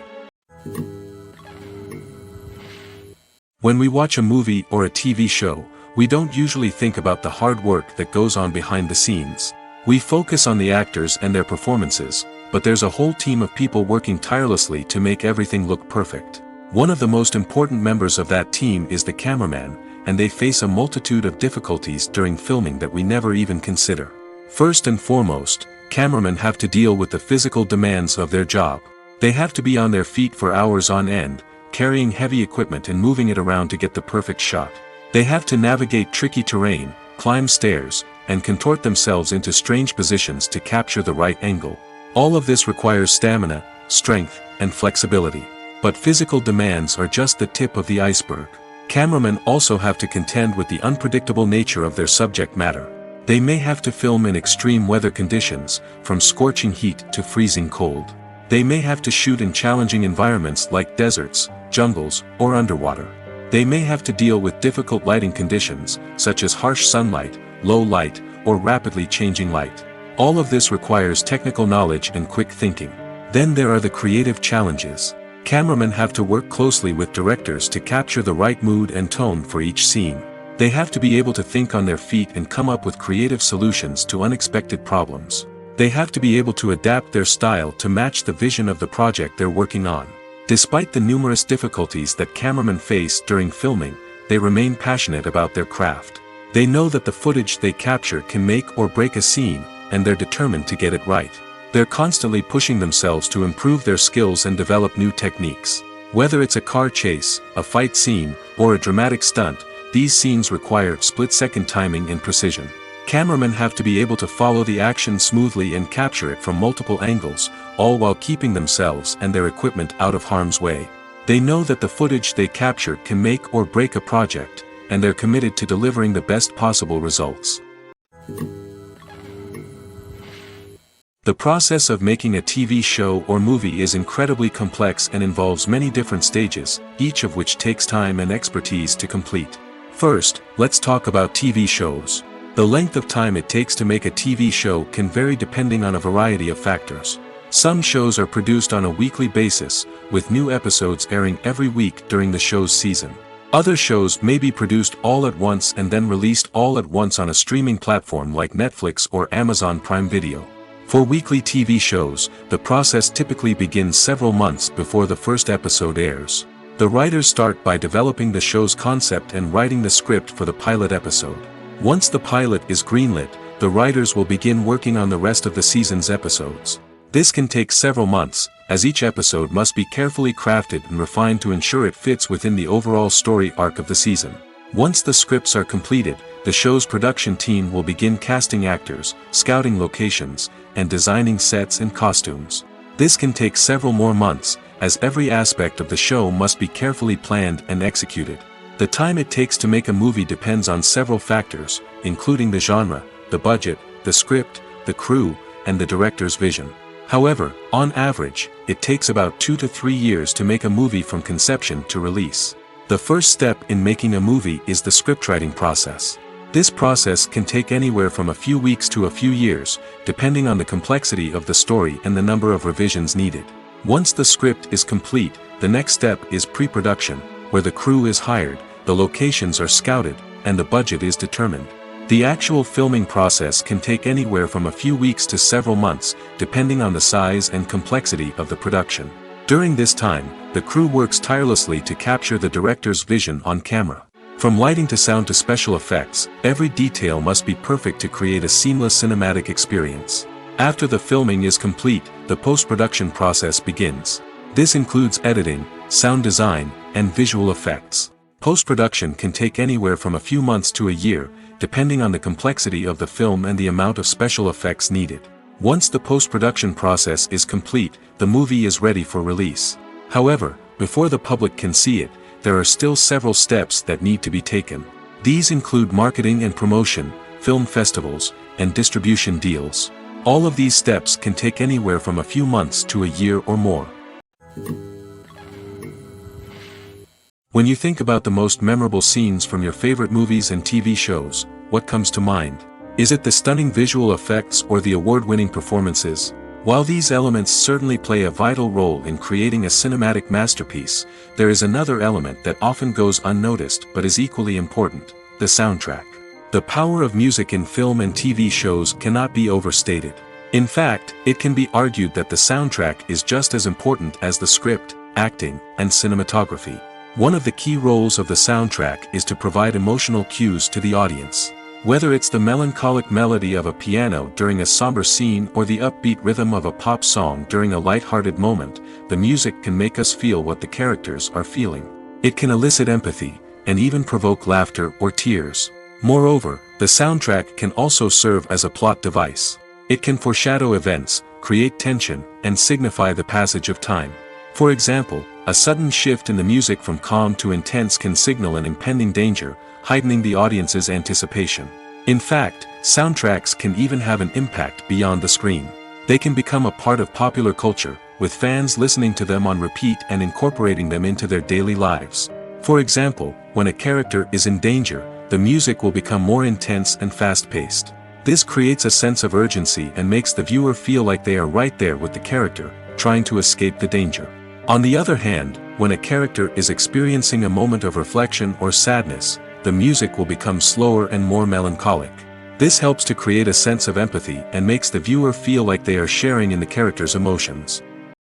When we watch a movie or a TV show, we don't usually think about the hard work that goes on behind the scenes. We focus on the actors and their performances, but there's a whole team of people working tirelessly to make everything look perfect. One of the most important members of that team is the cameraman, and they face a multitude of difficulties during filming that we never even consider. First and foremost, cameramen have to deal with the physical demands of their job. They have to be on their feet for hours on end, carrying heavy equipment and moving it around to get the perfect shot. They have to navigate tricky terrain, climb stairs, and contort themselves into strange positions to capture the right angle. All of this requires stamina, strength, and flexibility. But physical demands are just the tip of the iceberg. Cameramen also have to contend with the unpredictable nature of their subject matter. They may have to film in extreme weather conditions, from scorching heat to freezing cold. They may have to shoot in challenging environments like deserts, jungles, or underwater. They may have to deal with difficult lighting conditions, such as harsh sunlight, low light, or rapidly changing light. All of this requires technical knowledge and quick thinking. Then there are the creative challenges. Cameramen have to work closely with directors to capture the right mood and tone for each scene. They have to be able to think on their feet and come up with creative solutions to unexpected problems. They have to be able to adapt their style to match the vision of the project they're working on. Despite the numerous difficulties that cameramen face during filming, they remain passionate about their craft. They know that the footage they capture can make or break a scene, and they're determined to get it right. They're constantly pushing themselves to improve their skills and develop new techniques. Whether it's a car chase, a fight scene, or a dramatic stunt, these scenes require split-second timing and precision. Cameramen have to be able to follow the action smoothly and capture it from multiple angles, all while keeping themselves and their equipment out of harm's way. They know that the footage they capture can make or break a project, and they're committed to delivering the best possible results. The process of making a TV show or movie is incredibly complex and involves many different stages, each of which takes time and expertise to complete. First, let's talk about TV shows. The length of time it takes to make a TV show can vary depending on a variety of factors. Some shows are produced on a weekly basis, with new episodes airing every week during the show's season. Other shows may be produced all at once and then released all at once on a streaming platform like Netflix or Amazon Prime Video. For weekly TV shows, the process typically begins several months before the first episode airs. The writers start by developing the show's concept and writing the script for the pilot episode. Once the pilot is greenlit, the writers will begin working on the rest of the season's episodes. This can take several months, as each episode must be carefully crafted and refined to ensure it fits within the overall story arc of the season. Once the scripts are completed, the show's production team will begin casting actors, scouting locations, and designing sets and costumes. This can take several more months, as every aspect of the show must be carefully planned and executed. The time it takes to make a movie depends on several factors, including the genre, the budget, the script, the crew, and the director's vision. However, on average, it takes about 2 to 3 years to make a movie from conception to release. The first step in making a movie is the scriptwriting process. This process can take anywhere from a few weeks to a few years, depending on the complexity of the story and the number of revisions needed. Once the script is complete, the next step is pre-production, where the crew is hired, the locations are scouted, and the budget is determined. The actual filming process can take anywhere from a few weeks to several months, depending on the size and complexity of the production. During this time, the crew works tirelessly to capture the director's vision on camera. From lighting to sound to special effects, every detail must be perfect to create a seamless cinematic experience. After the filming is complete, the post-production process begins. This includes editing, sound design, and visual effects. Post-production can take anywhere from a few months to a year, depending on the complexity of the film and the amount of special effects needed. Once the post-production process is complete, the movie is ready for release. However, before the public can see it, there are still several steps that need to be taken. These include marketing and promotion, film festivals, and distribution deals. All of these steps can take anywhere from a few months to a year or more. When you think about the most memorable scenes from your favorite movies and TV shows, what comes to mind? Is it the stunning visual effects or the award-winning performances? While these elements certainly play a vital role in creating a cinematic masterpiece, there is another element that often goes unnoticed but is equally important: the soundtrack. The power of music in film and TV shows cannot be overstated. In fact, it can be argued that the soundtrack is just as important as the script, acting, and cinematography. One of the key roles of the soundtrack is to provide emotional cues to the audience. Whether it's the melancholic melody of a piano during a somber scene or the upbeat rhythm of a pop song during a light-hearted moment, the music can make us feel what the characters are feeling. It can elicit empathy, and even provoke laughter or tears. Moreover, the soundtrack can also serve as a plot device. It can foreshadow events, create tension, and signify the passage of time. For example, a sudden shift in the music from calm to intense can signal an impending danger, heightening the audience's anticipation. In fact, soundtracks can even have an impact beyond the screen. They can become a part of popular culture, with fans listening to them on repeat and incorporating them into their daily lives. For example, when a character is in danger, the music will become more intense and fast-paced. This creates a sense of urgency and makes the viewer feel like they are right there with the character, trying to escape the danger. On the other hand, when a character is experiencing a moment of reflection or sadness, the music will become slower and more melancholic. This helps to create a sense of empathy and makes the viewer feel like they are sharing in the character's emotions.